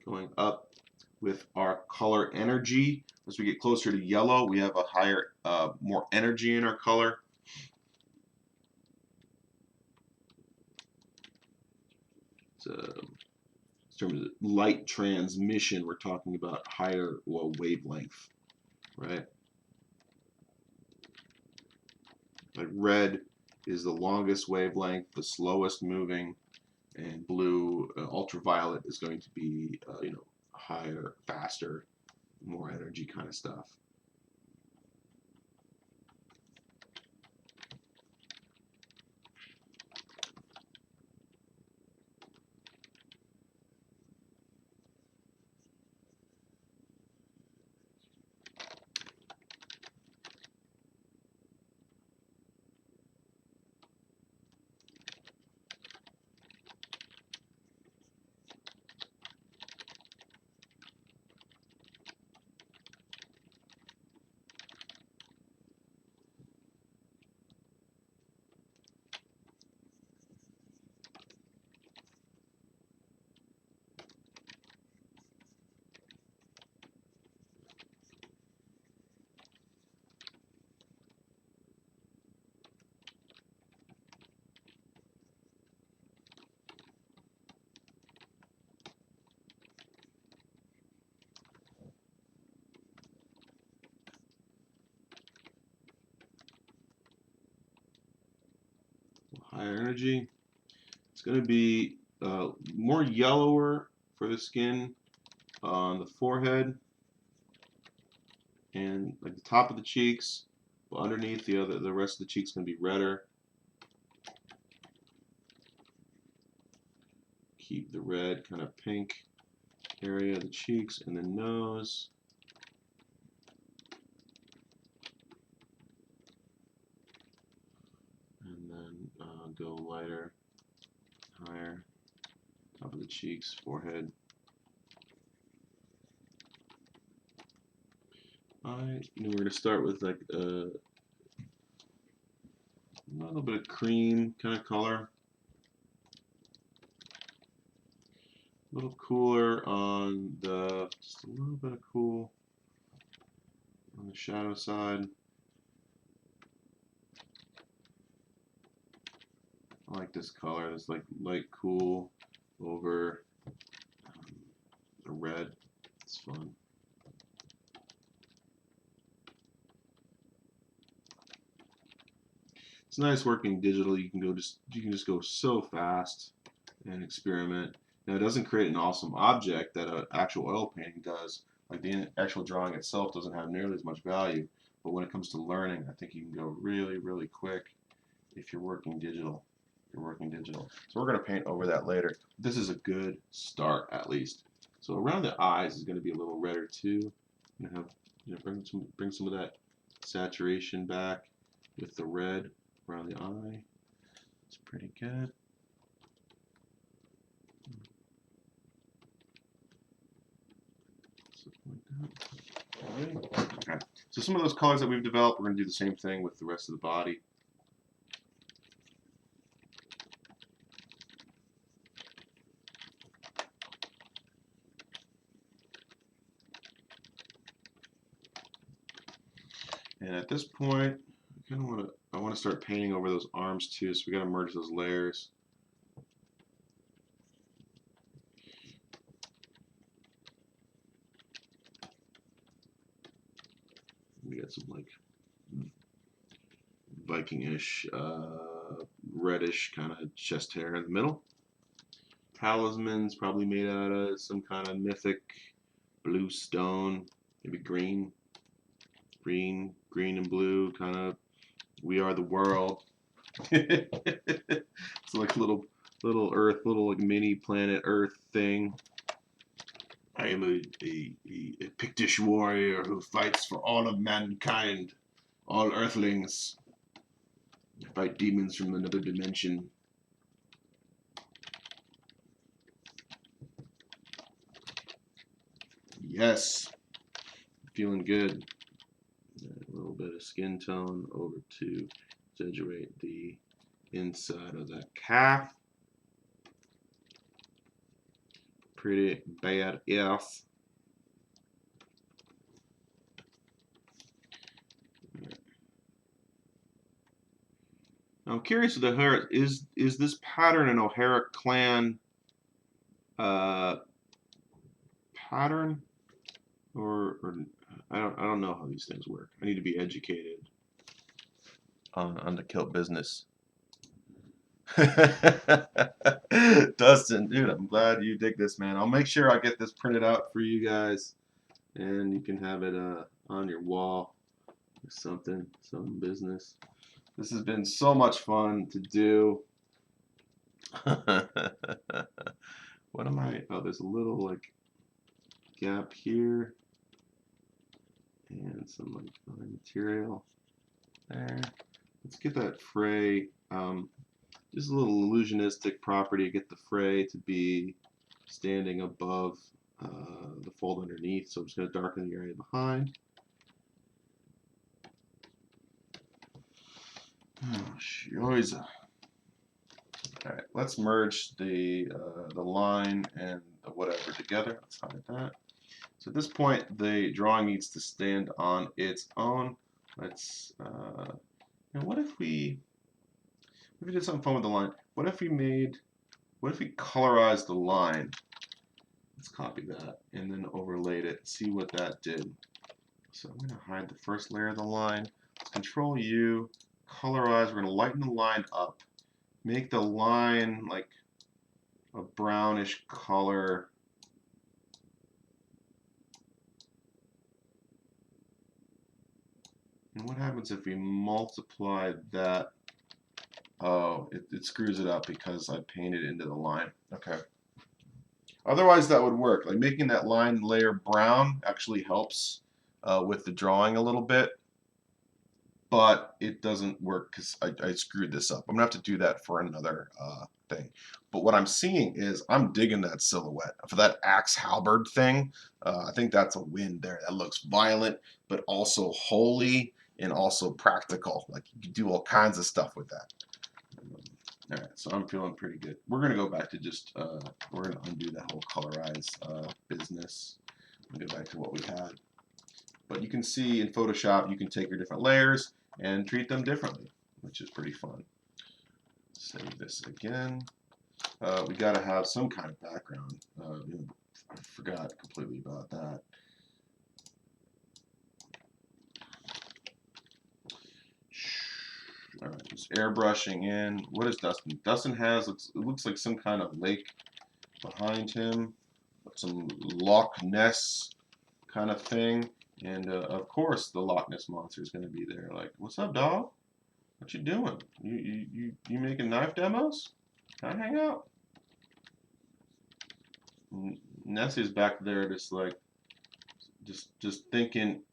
Going up with our color energy. As we get closer to yellow, we have a higher, more energy in our color. So, in terms of light transmission, we're talking about higher wavelength, right? Like red is the longest wavelength, the slowest moving, and blue, ultraviolet is going to be, higher, faster, more energy kind of stuff. higher energy. It's going to be more yellower for the skin on the forehead and like the top of the cheeks, but underneath the rest of the cheeks going to be redder. Keep the red kind of pink area of the cheeks and the nose. And then go lighter, higher, top of the cheeks, forehead. Alright, we're going to start with like a little bit of cream kind of color. A little cooler on just a little bit of cool on the shadow side. I like this color. It's like light cool over the red. It's fun. It's nice working digital. You can just go so fast and experiment. Now it doesn't create an awesome object that an actual oil painting does. Like the actual drawing itself doesn't have nearly as much value. But when it comes to learning, I think you can go really, really quick if you're working digital. So we're going to paint over that later. This is a good start, at least. So around the eyes is going to be a little redder too. I'm going to have bring some of that saturation back with the red around the eye. It's pretty good. Something like that. Okay. So some of those colors that we've developed, we're going to do the same thing with the rest of the body. And at this point, I want to start painting over those arms too, so we got to merge those layers. We got some like Viking-ish, reddish kind of chest hair in the middle. Talismans probably made out of some kind of mythic blue stone, maybe green and blue, kind of We Are the World. It's like little Earth, little like mini planet Earth thing. I am a Pictish warrior who fights for all of mankind, all Earthlings. I fight demons from another dimension. Yes, feeling good. A little bit of skin tone over to exaggerate the inside of that calf. Pretty bad if. I'm curious with the hair, is this pattern an O'Hara clan pattern, or I don't know how these things work. I need to be educated on the kilt business. Dustin, dude, I'm glad you dig this, man. I'll make sure I get this printed out for you guys, and you can have it on your wall or some business. This has been so much fun to do. What am I? Oh, there's a little like gap here and some like fine material there. Let's get that fray. Just a little illusionistic property. Get the fray to be standing above the fold underneath. So I'm just going to darken the area behind. Oh, shows. All right, let's merge the line and the whatever together. Let's hide that. So at this point, the drawing needs to stand on its own. Let's. What if we did something fun with the line? What if we colorized the line? Let's copy that and then overlaid it. See what that did. So I'm going to hide the first layer of the line. Let's Control U, colorize. We're going to lighten the line up. make the line like a brownish color. And what happens if we multiply that? Oh, it screws it up because I painted into the line. Okay. Otherwise, that would work. Like making that line layer brown actually helps with the drawing a little bit, but it doesn't work because I screwed this up. I'm gonna have to do that for another thing. But what I'm seeing is I'm digging that silhouette for that axe halberd thing. I think that's a win there. That looks violent, but also holy and also practical. Like you can do all kinds of stuff with that. All right, so I'm feeling pretty good. We're gonna go back to just we're gonna undo that whole colorize business and go back to what we had. But you can see in Photoshop, you can take your different layers and treat them differently, which is pretty fun. Save this again. We got to have some kind of background. I forgot completely about that. All right, just airbrushing in. What is Dustin? Dustin has, it looks like some kind of lake behind him, some Loch Ness kind of thing. And of course, the Loch Ness monster is going to be there. Like, what's up, dog? What you doing? You making knife demos? Can I hang out? Nessie's back there, just like, just thinking,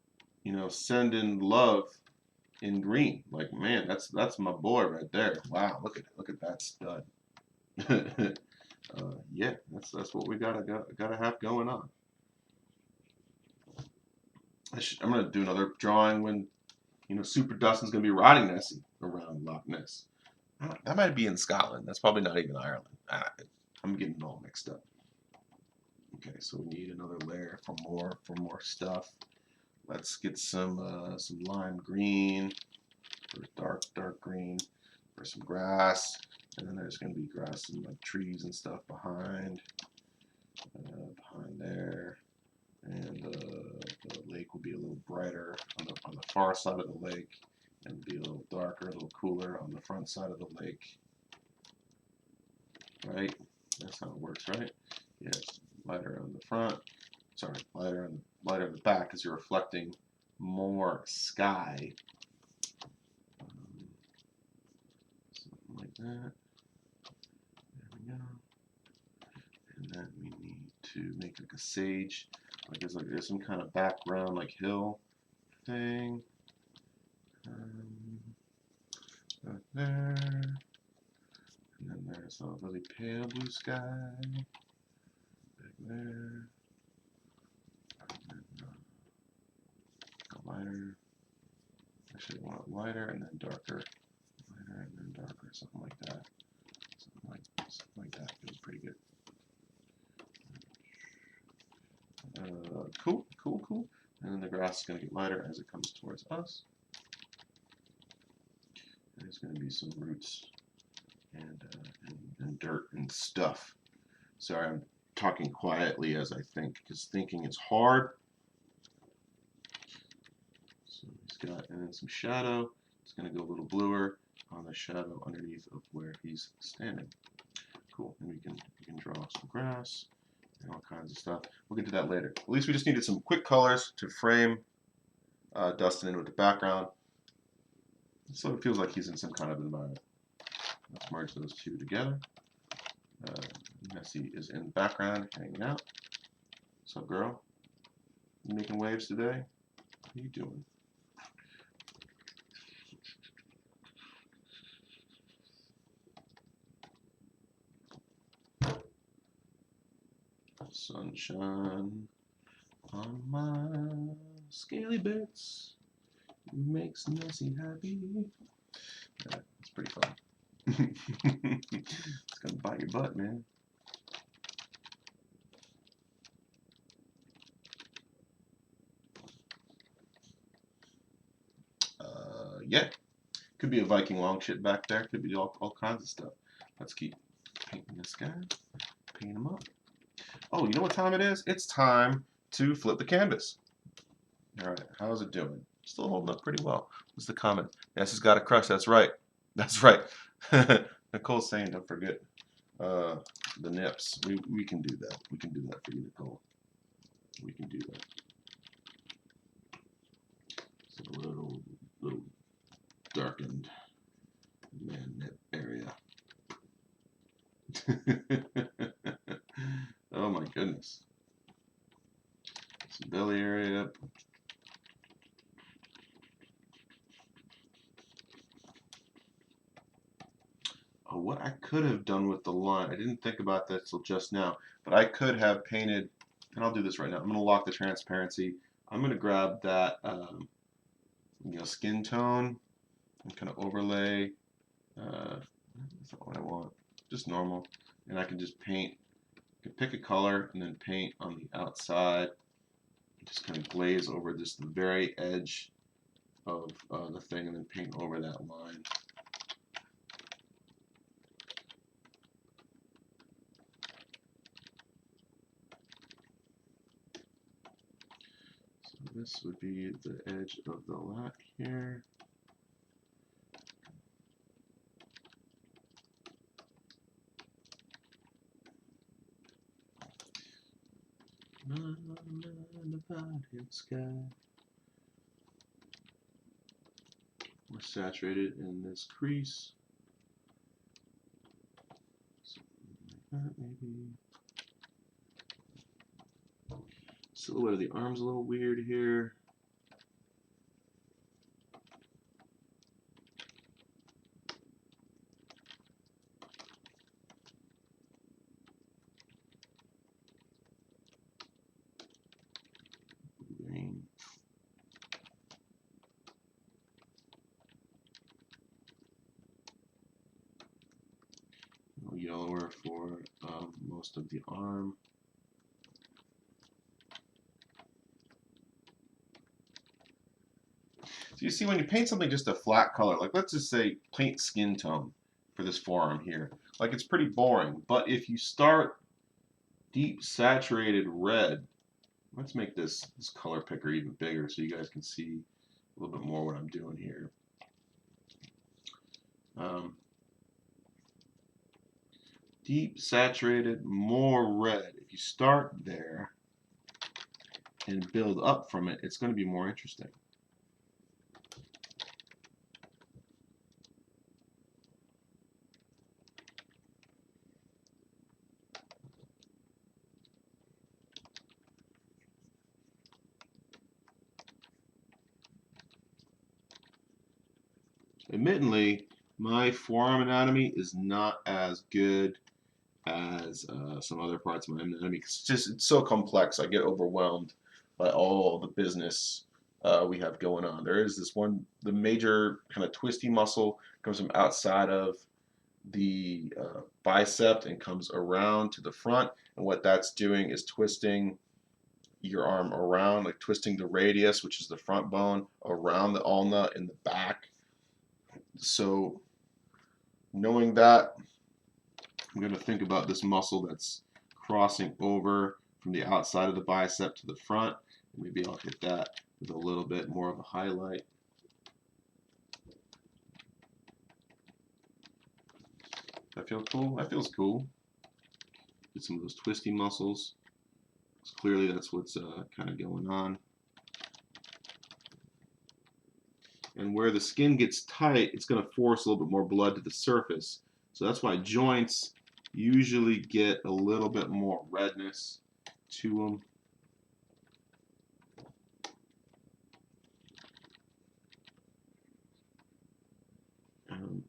you know, sending love in green. Like, man, that's my boy right there. Wow, look at that stud. Yeah, that's what we gotta have going on. I'm gonna do another drawing when, you know, Super Dustin's gonna be riding Nessie around Loch Ness. That might be in Scotland. That's probably not even Ireland. I'm getting all mixed up. Okay, so we need another layer for more stuff. Let's get some lime green, or dark green, for some grass, and then there's gonna be grass and like trees and stuff behind there. And the lake will be a little brighter on the far side of the lake, and be a little darker, a little cooler on the front side of the lake. Right? That's how it works, right? Yes, lighter on the front. Sorry, lighter on the back, because you're reflecting more sky. Something like that. There we go. And then we need to make like a sage. Like there's some kind of background, like hill thing. Right there. And then there's a really pale blue sky. Back there. And then, lighter. Actually, I want it lighter and then darker. Lighter and then darker, something like that. Something like that. Feels pretty good. Cool. And then the grass is going to get lighter as it comes towards us. There's going to be some roots and dirt and stuff. Sorry, I'm talking quietly as I think, because thinking is hard. So he's got, and then some shadow. It's going to go a little bluer on the shadow underneath of where he's standing. Cool. And we can draw some grass and all kinds of stuff. We'll get to that later. At least we just needed some quick colors to frame Dustin in with the background, so it feels like he's in some kind of environment. Let's merge those two together. Nessie is in the background, hanging out. What's up, girl? You making waves today? What are you doing? Sunshine on my scaly bits makes Nessie happy. Yeah, it's pretty fun. It's gonna bite your butt, man. Yeah, could be a Viking long shit back there. Could be all kinds of stuff. Let's keep painting this guy. Paint him up. Oh, you know what time it is? It's time to flip the canvas. All right, how's it doing? Still holding up pretty well. What's the comment? Yes, it's got a crush. That's right. That's right. Nicole's saying don't forget the nips. We can do that. We can do that for you, Nicole. We can do that. So a little darkened man nip area. Oh my goodness. Some belly area. Oh, what I could have done with the line, I didn't think about that till just now, but I could have painted, and I'll do this right now. I'm going to lock the transparency. I'm going to grab that skin tone and kind of overlay. That's not what I want. Just normal. And I can just paint. I can pick a color and then paint on the outside. Just kind of glaze over just the very edge of the thing and then paint over that line. So this would be the edge of the lac here. Sky. More saturated in this crease. Something like that, maybe. Silhouette of the arm's a little weird here. Green. Yellower for most of the arm. So you see, when you paint something just a flat color, like let's just say paint skin tone for this forearm here, like it's pretty boring. But if you start deep saturated red, let's make this color picker even bigger so you guys can see a little bit more what I'm doing here. Deep saturated, more red. If you start there and build up from it, it's going to be more interesting. Admittedly, my forearm anatomy is not as good as some other parts of my anatomy. It's so complex. I get overwhelmed by all the business we have going on. There is this one, the major kind of twisty muscle comes from outside of the bicep and comes around to the front. And what that's doing is twisting your arm around, like twisting the radius, which is the front bone, around the ulna in the back. So knowing that, I'm going to think about this muscle that's crossing over from the outside of the bicep to the front. Maybe I'll hit that with a little bit more of a highlight. That feel cool? That feels cool. Get some of those twisty muscles. Clearly that's what's kind of going on. And where the skin gets tight, it's going to force a little bit more blood to the surface. So that's why joints usually get a little bit more redness to them.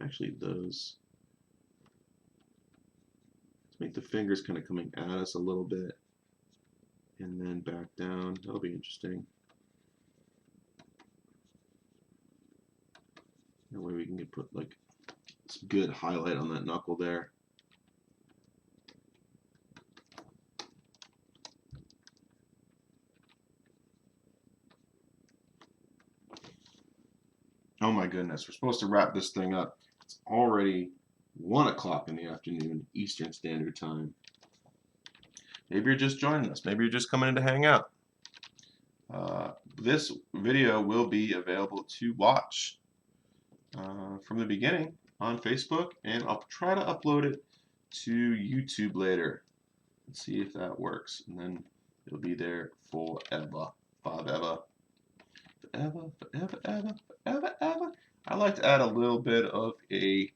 Actually, those. Let's make the fingers kind of coming at us a little bit and then back down. That'll be interesting. That way we can put like some good highlight on that knuckle there. Oh my goodness, we're supposed to wrap this thing up. It's already 1 o'clock in the afternoon, Eastern Standard Time. Maybe you're just joining us. Maybe you're just coming in to hang out. This video will be available to watch from the beginning. on Facebook, and I'll try to upload it to YouTube later. Let's see if that works, and then it'll be there forever, forever, forever, forever, ever, forever, ever. I like to add a little bit of a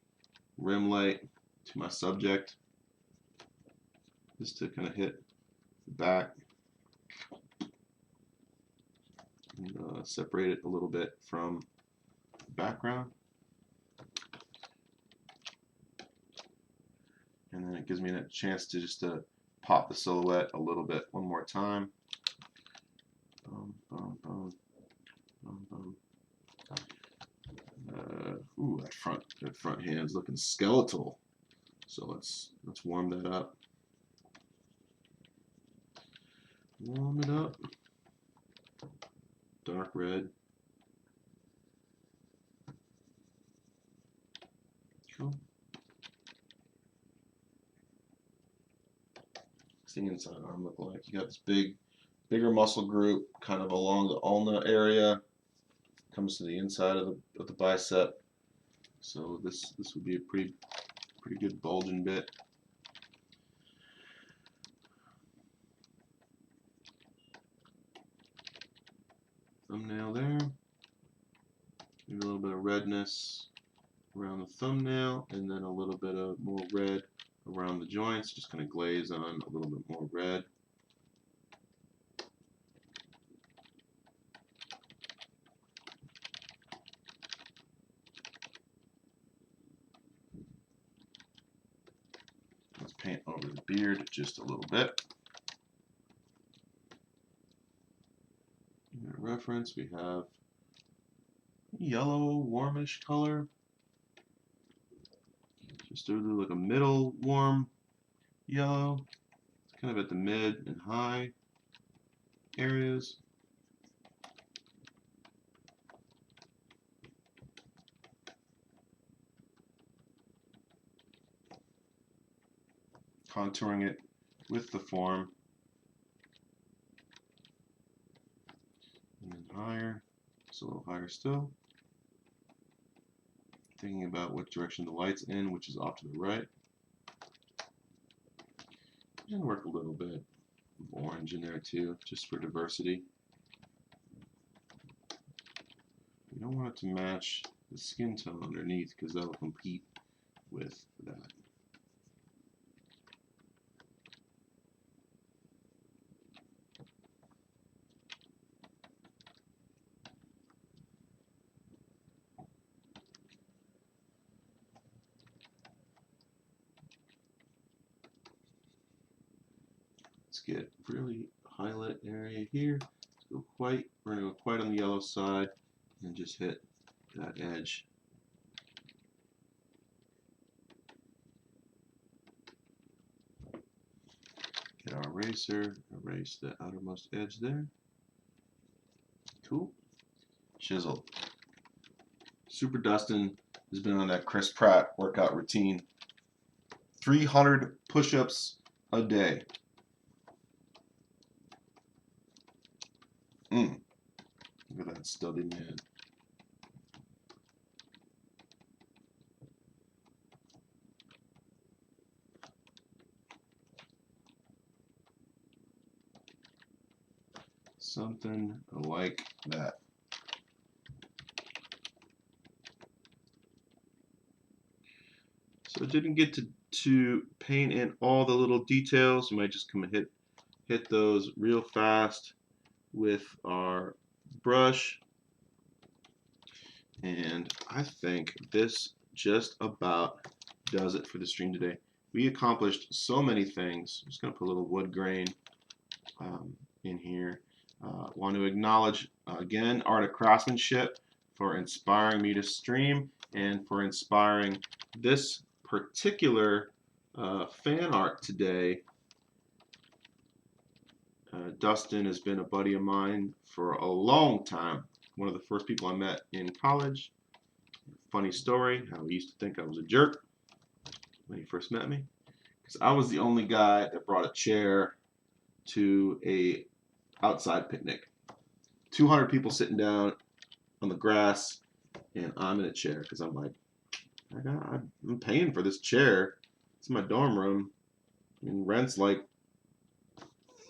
rim light to my subject, just to kind of hit the back and separate it a little bit from the background. And then it gives me a chance to just pop the silhouette a little bit one more time. Boom, boom, boom, boom, boom. Ooh, that front hand's looking skeletal. So let's warm that up. Warm it up. Dark red. Cool. What's the inside arm look like? You got this bigger muscle group kind of along the ulna area. Comes to the inside of the bicep. So this would be a pretty good bulging bit. Thumbnail there. Maybe a little bit of redness around the thumbnail, and then a little bit of more red around the joints. Just going to glaze on a little bit more red. Let's paint over the beard just a little bit. In reference, we have yellow, warmish color. Just do like a middle warm yellow, kind of at the mid and high areas. Contouring it with the form. And then higher, just a little higher still. Thinking about what direction the light's in, which is off to the right. And work a little bit of orange in there too, just for diversity. You don't want it to match the skin tone underneath because that will compete with that. Let's get really highlight area here. Let's go white. We're going to go white on the yellow side and just hit that edge. Get our eraser, erase the outermost edge there. Cool. Chisel. Super Dustin has been on that Chris Pratt workout routine. 300 push-ups a day. Look at that stubby man. Something like that. So I didn't get to paint in all the little details. You might just come and hit those real fast with our brush. And I think this just about does it for the stream today. We accomplished so many things. I'm just going to put a little wood grain in here. Want to acknowledge again Art of Craftsmanship for inspiring me to stream and for inspiring this particular fan art today. Dustin has been a buddy of mine for a long time. One of the first people I met in college. Funny story, how he used to think I was a jerk when he first met me. Because I was the only guy that brought a chair to a outside picnic. 200 people sitting down on the grass, and I'm in a chair because I'm like, I'm paying for this chair. It's my dorm room. I mean, rent's like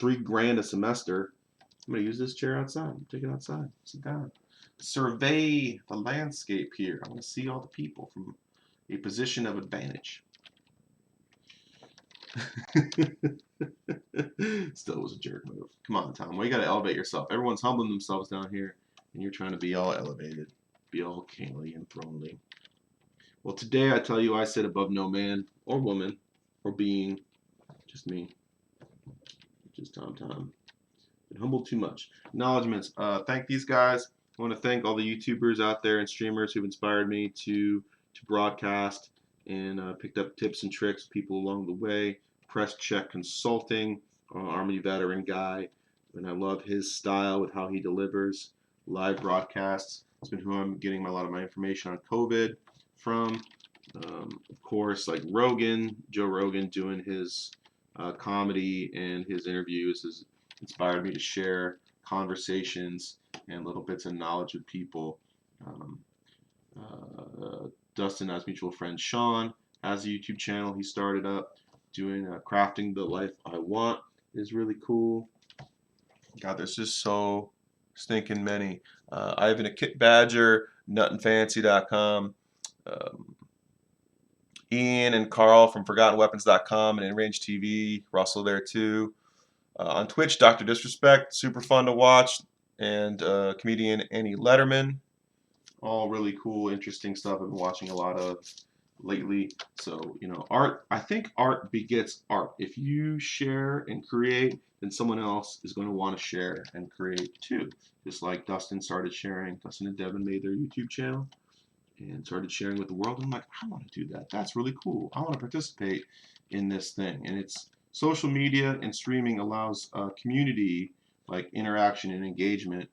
$3 grand a semester. I'm gonna use this chair outside. Take it outside. Sit down. Survey the landscape here. I want to see all the people from a position of advantage. Still was a jerk move. Come on, Tom. Well, you gotta elevate yourself. Everyone's humbling themselves down here, and you're trying to be all elevated, be all kingly and thronely. Well, today I tell you, I sit above no man or woman or being, just me, just Tom. Been humbled too much. Acknowledgements. Thank these guys. I want to thank all the YouTubers out there and streamers who've inspired me to broadcast and picked up tips and tricks with people along the way. Press Check Consulting, Army veteran guy, and I love his style with how he delivers live broadcasts. It's been who I'm getting a lot of my information on COVID from. Of course, like Joe Rogan doing his comedy and his interviews has inspired me to share conversations and little bits of knowledge with people. Um, Dustin has mutual friend Sean has a YouTube channel he started up doing crafting the life I want is really cool. God, there's just so stinking many. Ivan a Kit Badger, nutandfancy.com. Ian and Carl from ForgottenWeapons.com and InRange TV, Russell there too. On Twitch, Dr. Disrespect, super fun to watch, and comedian Annie Letterman. All really cool, interesting stuff I've been watching a lot of lately. So, art, I think art begets art. If you share and create, then someone else is going to want to share and create too. Just like Dustin started sharing. Dustin and Devin made their YouTube channel and started sharing with the world. And I'm like, I want to do that. That's really cool. I want to participate in this thing. And it's social media and streaming allows community like interaction and engagement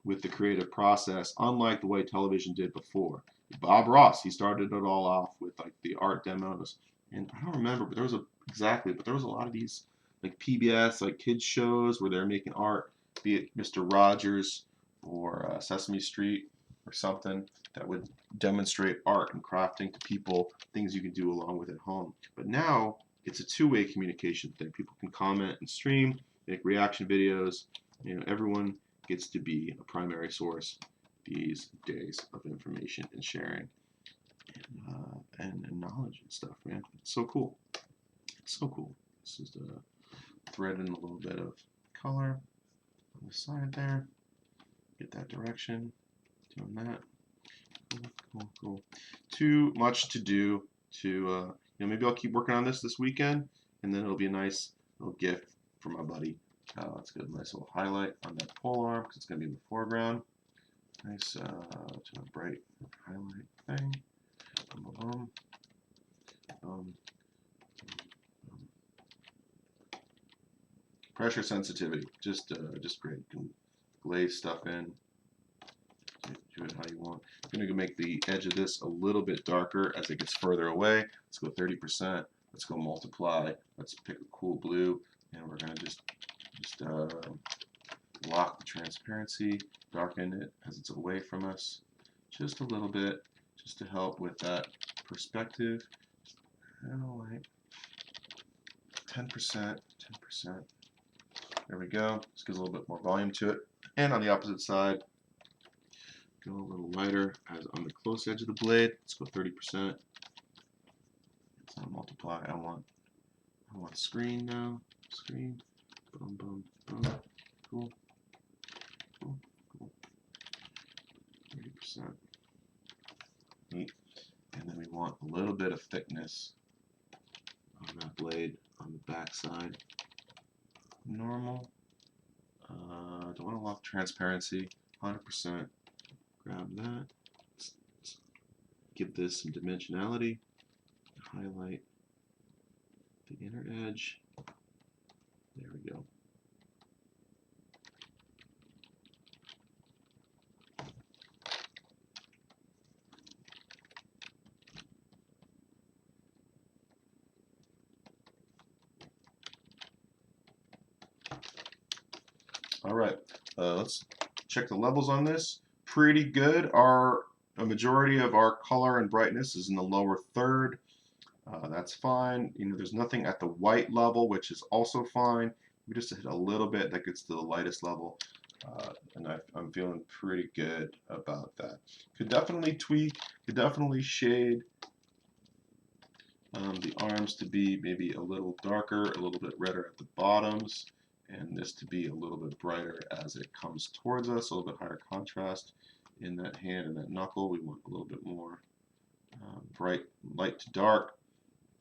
with the creative process, unlike the way television did before. Bob Ross, he started it all off with like the art demos. And I don't remember, but there was a lot of these like PBS, like kids shows where they're making art, be it Mr. Rogers or Sesame Street or something that would demonstrate art and crafting to people, things you can do along with at home. But now it's a two-way communication thing. People can comment and stream, make reaction videos. Everyone gets to be a primary source these days of information and sharing and knowledge and stuff, man. It's so cool. It's so cool. This is thread in a little bit of color on the side there. Get that direction. Doing that. Cool. Too much to do to, maybe I'll keep working on this weekend, and then it'll be a nice little gift for my buddy. Let's get a nice little highlight on that pole arm because it's going to be in the foreground. Nice, bright highlight thing. Pressure sensitivity, just great. You can glaze stuff in. Do it how you want. I'm going to make the edge of this a little bit darker as it gets further away. Let's go 30%. Let's go multiply. Let's pick a cool blue, and we're going to just lock the transparency, darken it as it's away from us, just a little bit, just to help with that perspective. Like 10%. There we go. This gives a little bit more volume to it. And on the opposite side, go a little lighter as on the close edge of the blade. Let's go 30%. Let's not multiply. I want screen now. Screen. Boom. Cool. 30%. Neat. And then we want a little bit of thickness on that blade on the back side. Normal. Don't want a lot of transparency. 100%. Grab that. Let's give this some dimensionality. Highlight the inner edge. There we go. All right, let's check the levels on this. Pretty good. Our a majority of our color and brightness is in the lower third. That's fine. You know, there's nothing at the white level, which is also fine. We just hit a little bit, that gets to the lightest level. And I'm feeling pretty good about that. Could definitely tweak, could definitely shade the arms to be maybe a little darker, a little bit redder at the bottoms, and this to be a little bit brighter as it comes towards us, a little bit higher contrast in that hand and that knuckle. We want a little bit more bright, light to dark,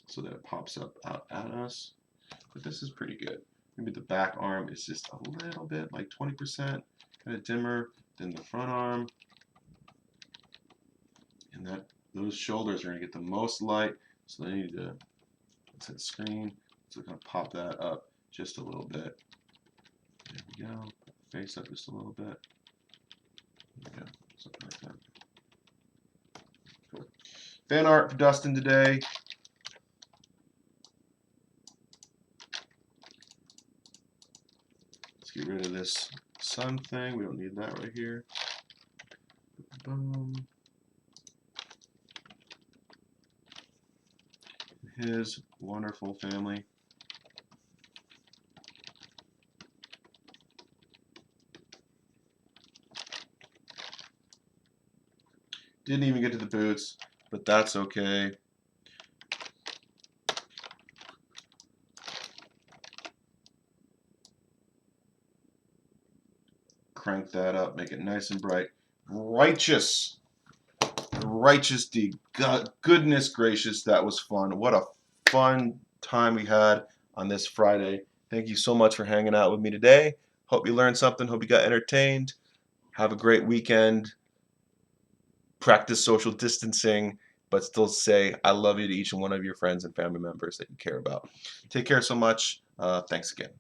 so that it pops up out at us. But this is pretty good. Maybe the back arm is just a little bit, like 20% kind of dimmer than the front arm. And that those shoulders are going to get the most light, so they need to set screen. So kind of pop that up just a little bit. There we go. Face up just a little bit. There we go. Something like that. Cool. Fan art for Dustin today. Let's get rid of this sun thing. We don't need that right here. Boom. His wonderful family. Didn't even get to the boots, but that's okay. Crank that up, make it nice and bright. Righteous. Righteous D. God, goodness gracious, that was fun. What a fun time we had on this Friday. Thank you so much for hanging out with me today. Hope you learned something. Hope you got entertained. Have a great weekend. Practice social distancing, but still say I love you to each and one of your friends and family members that you care about. Take care so much. Thanks again.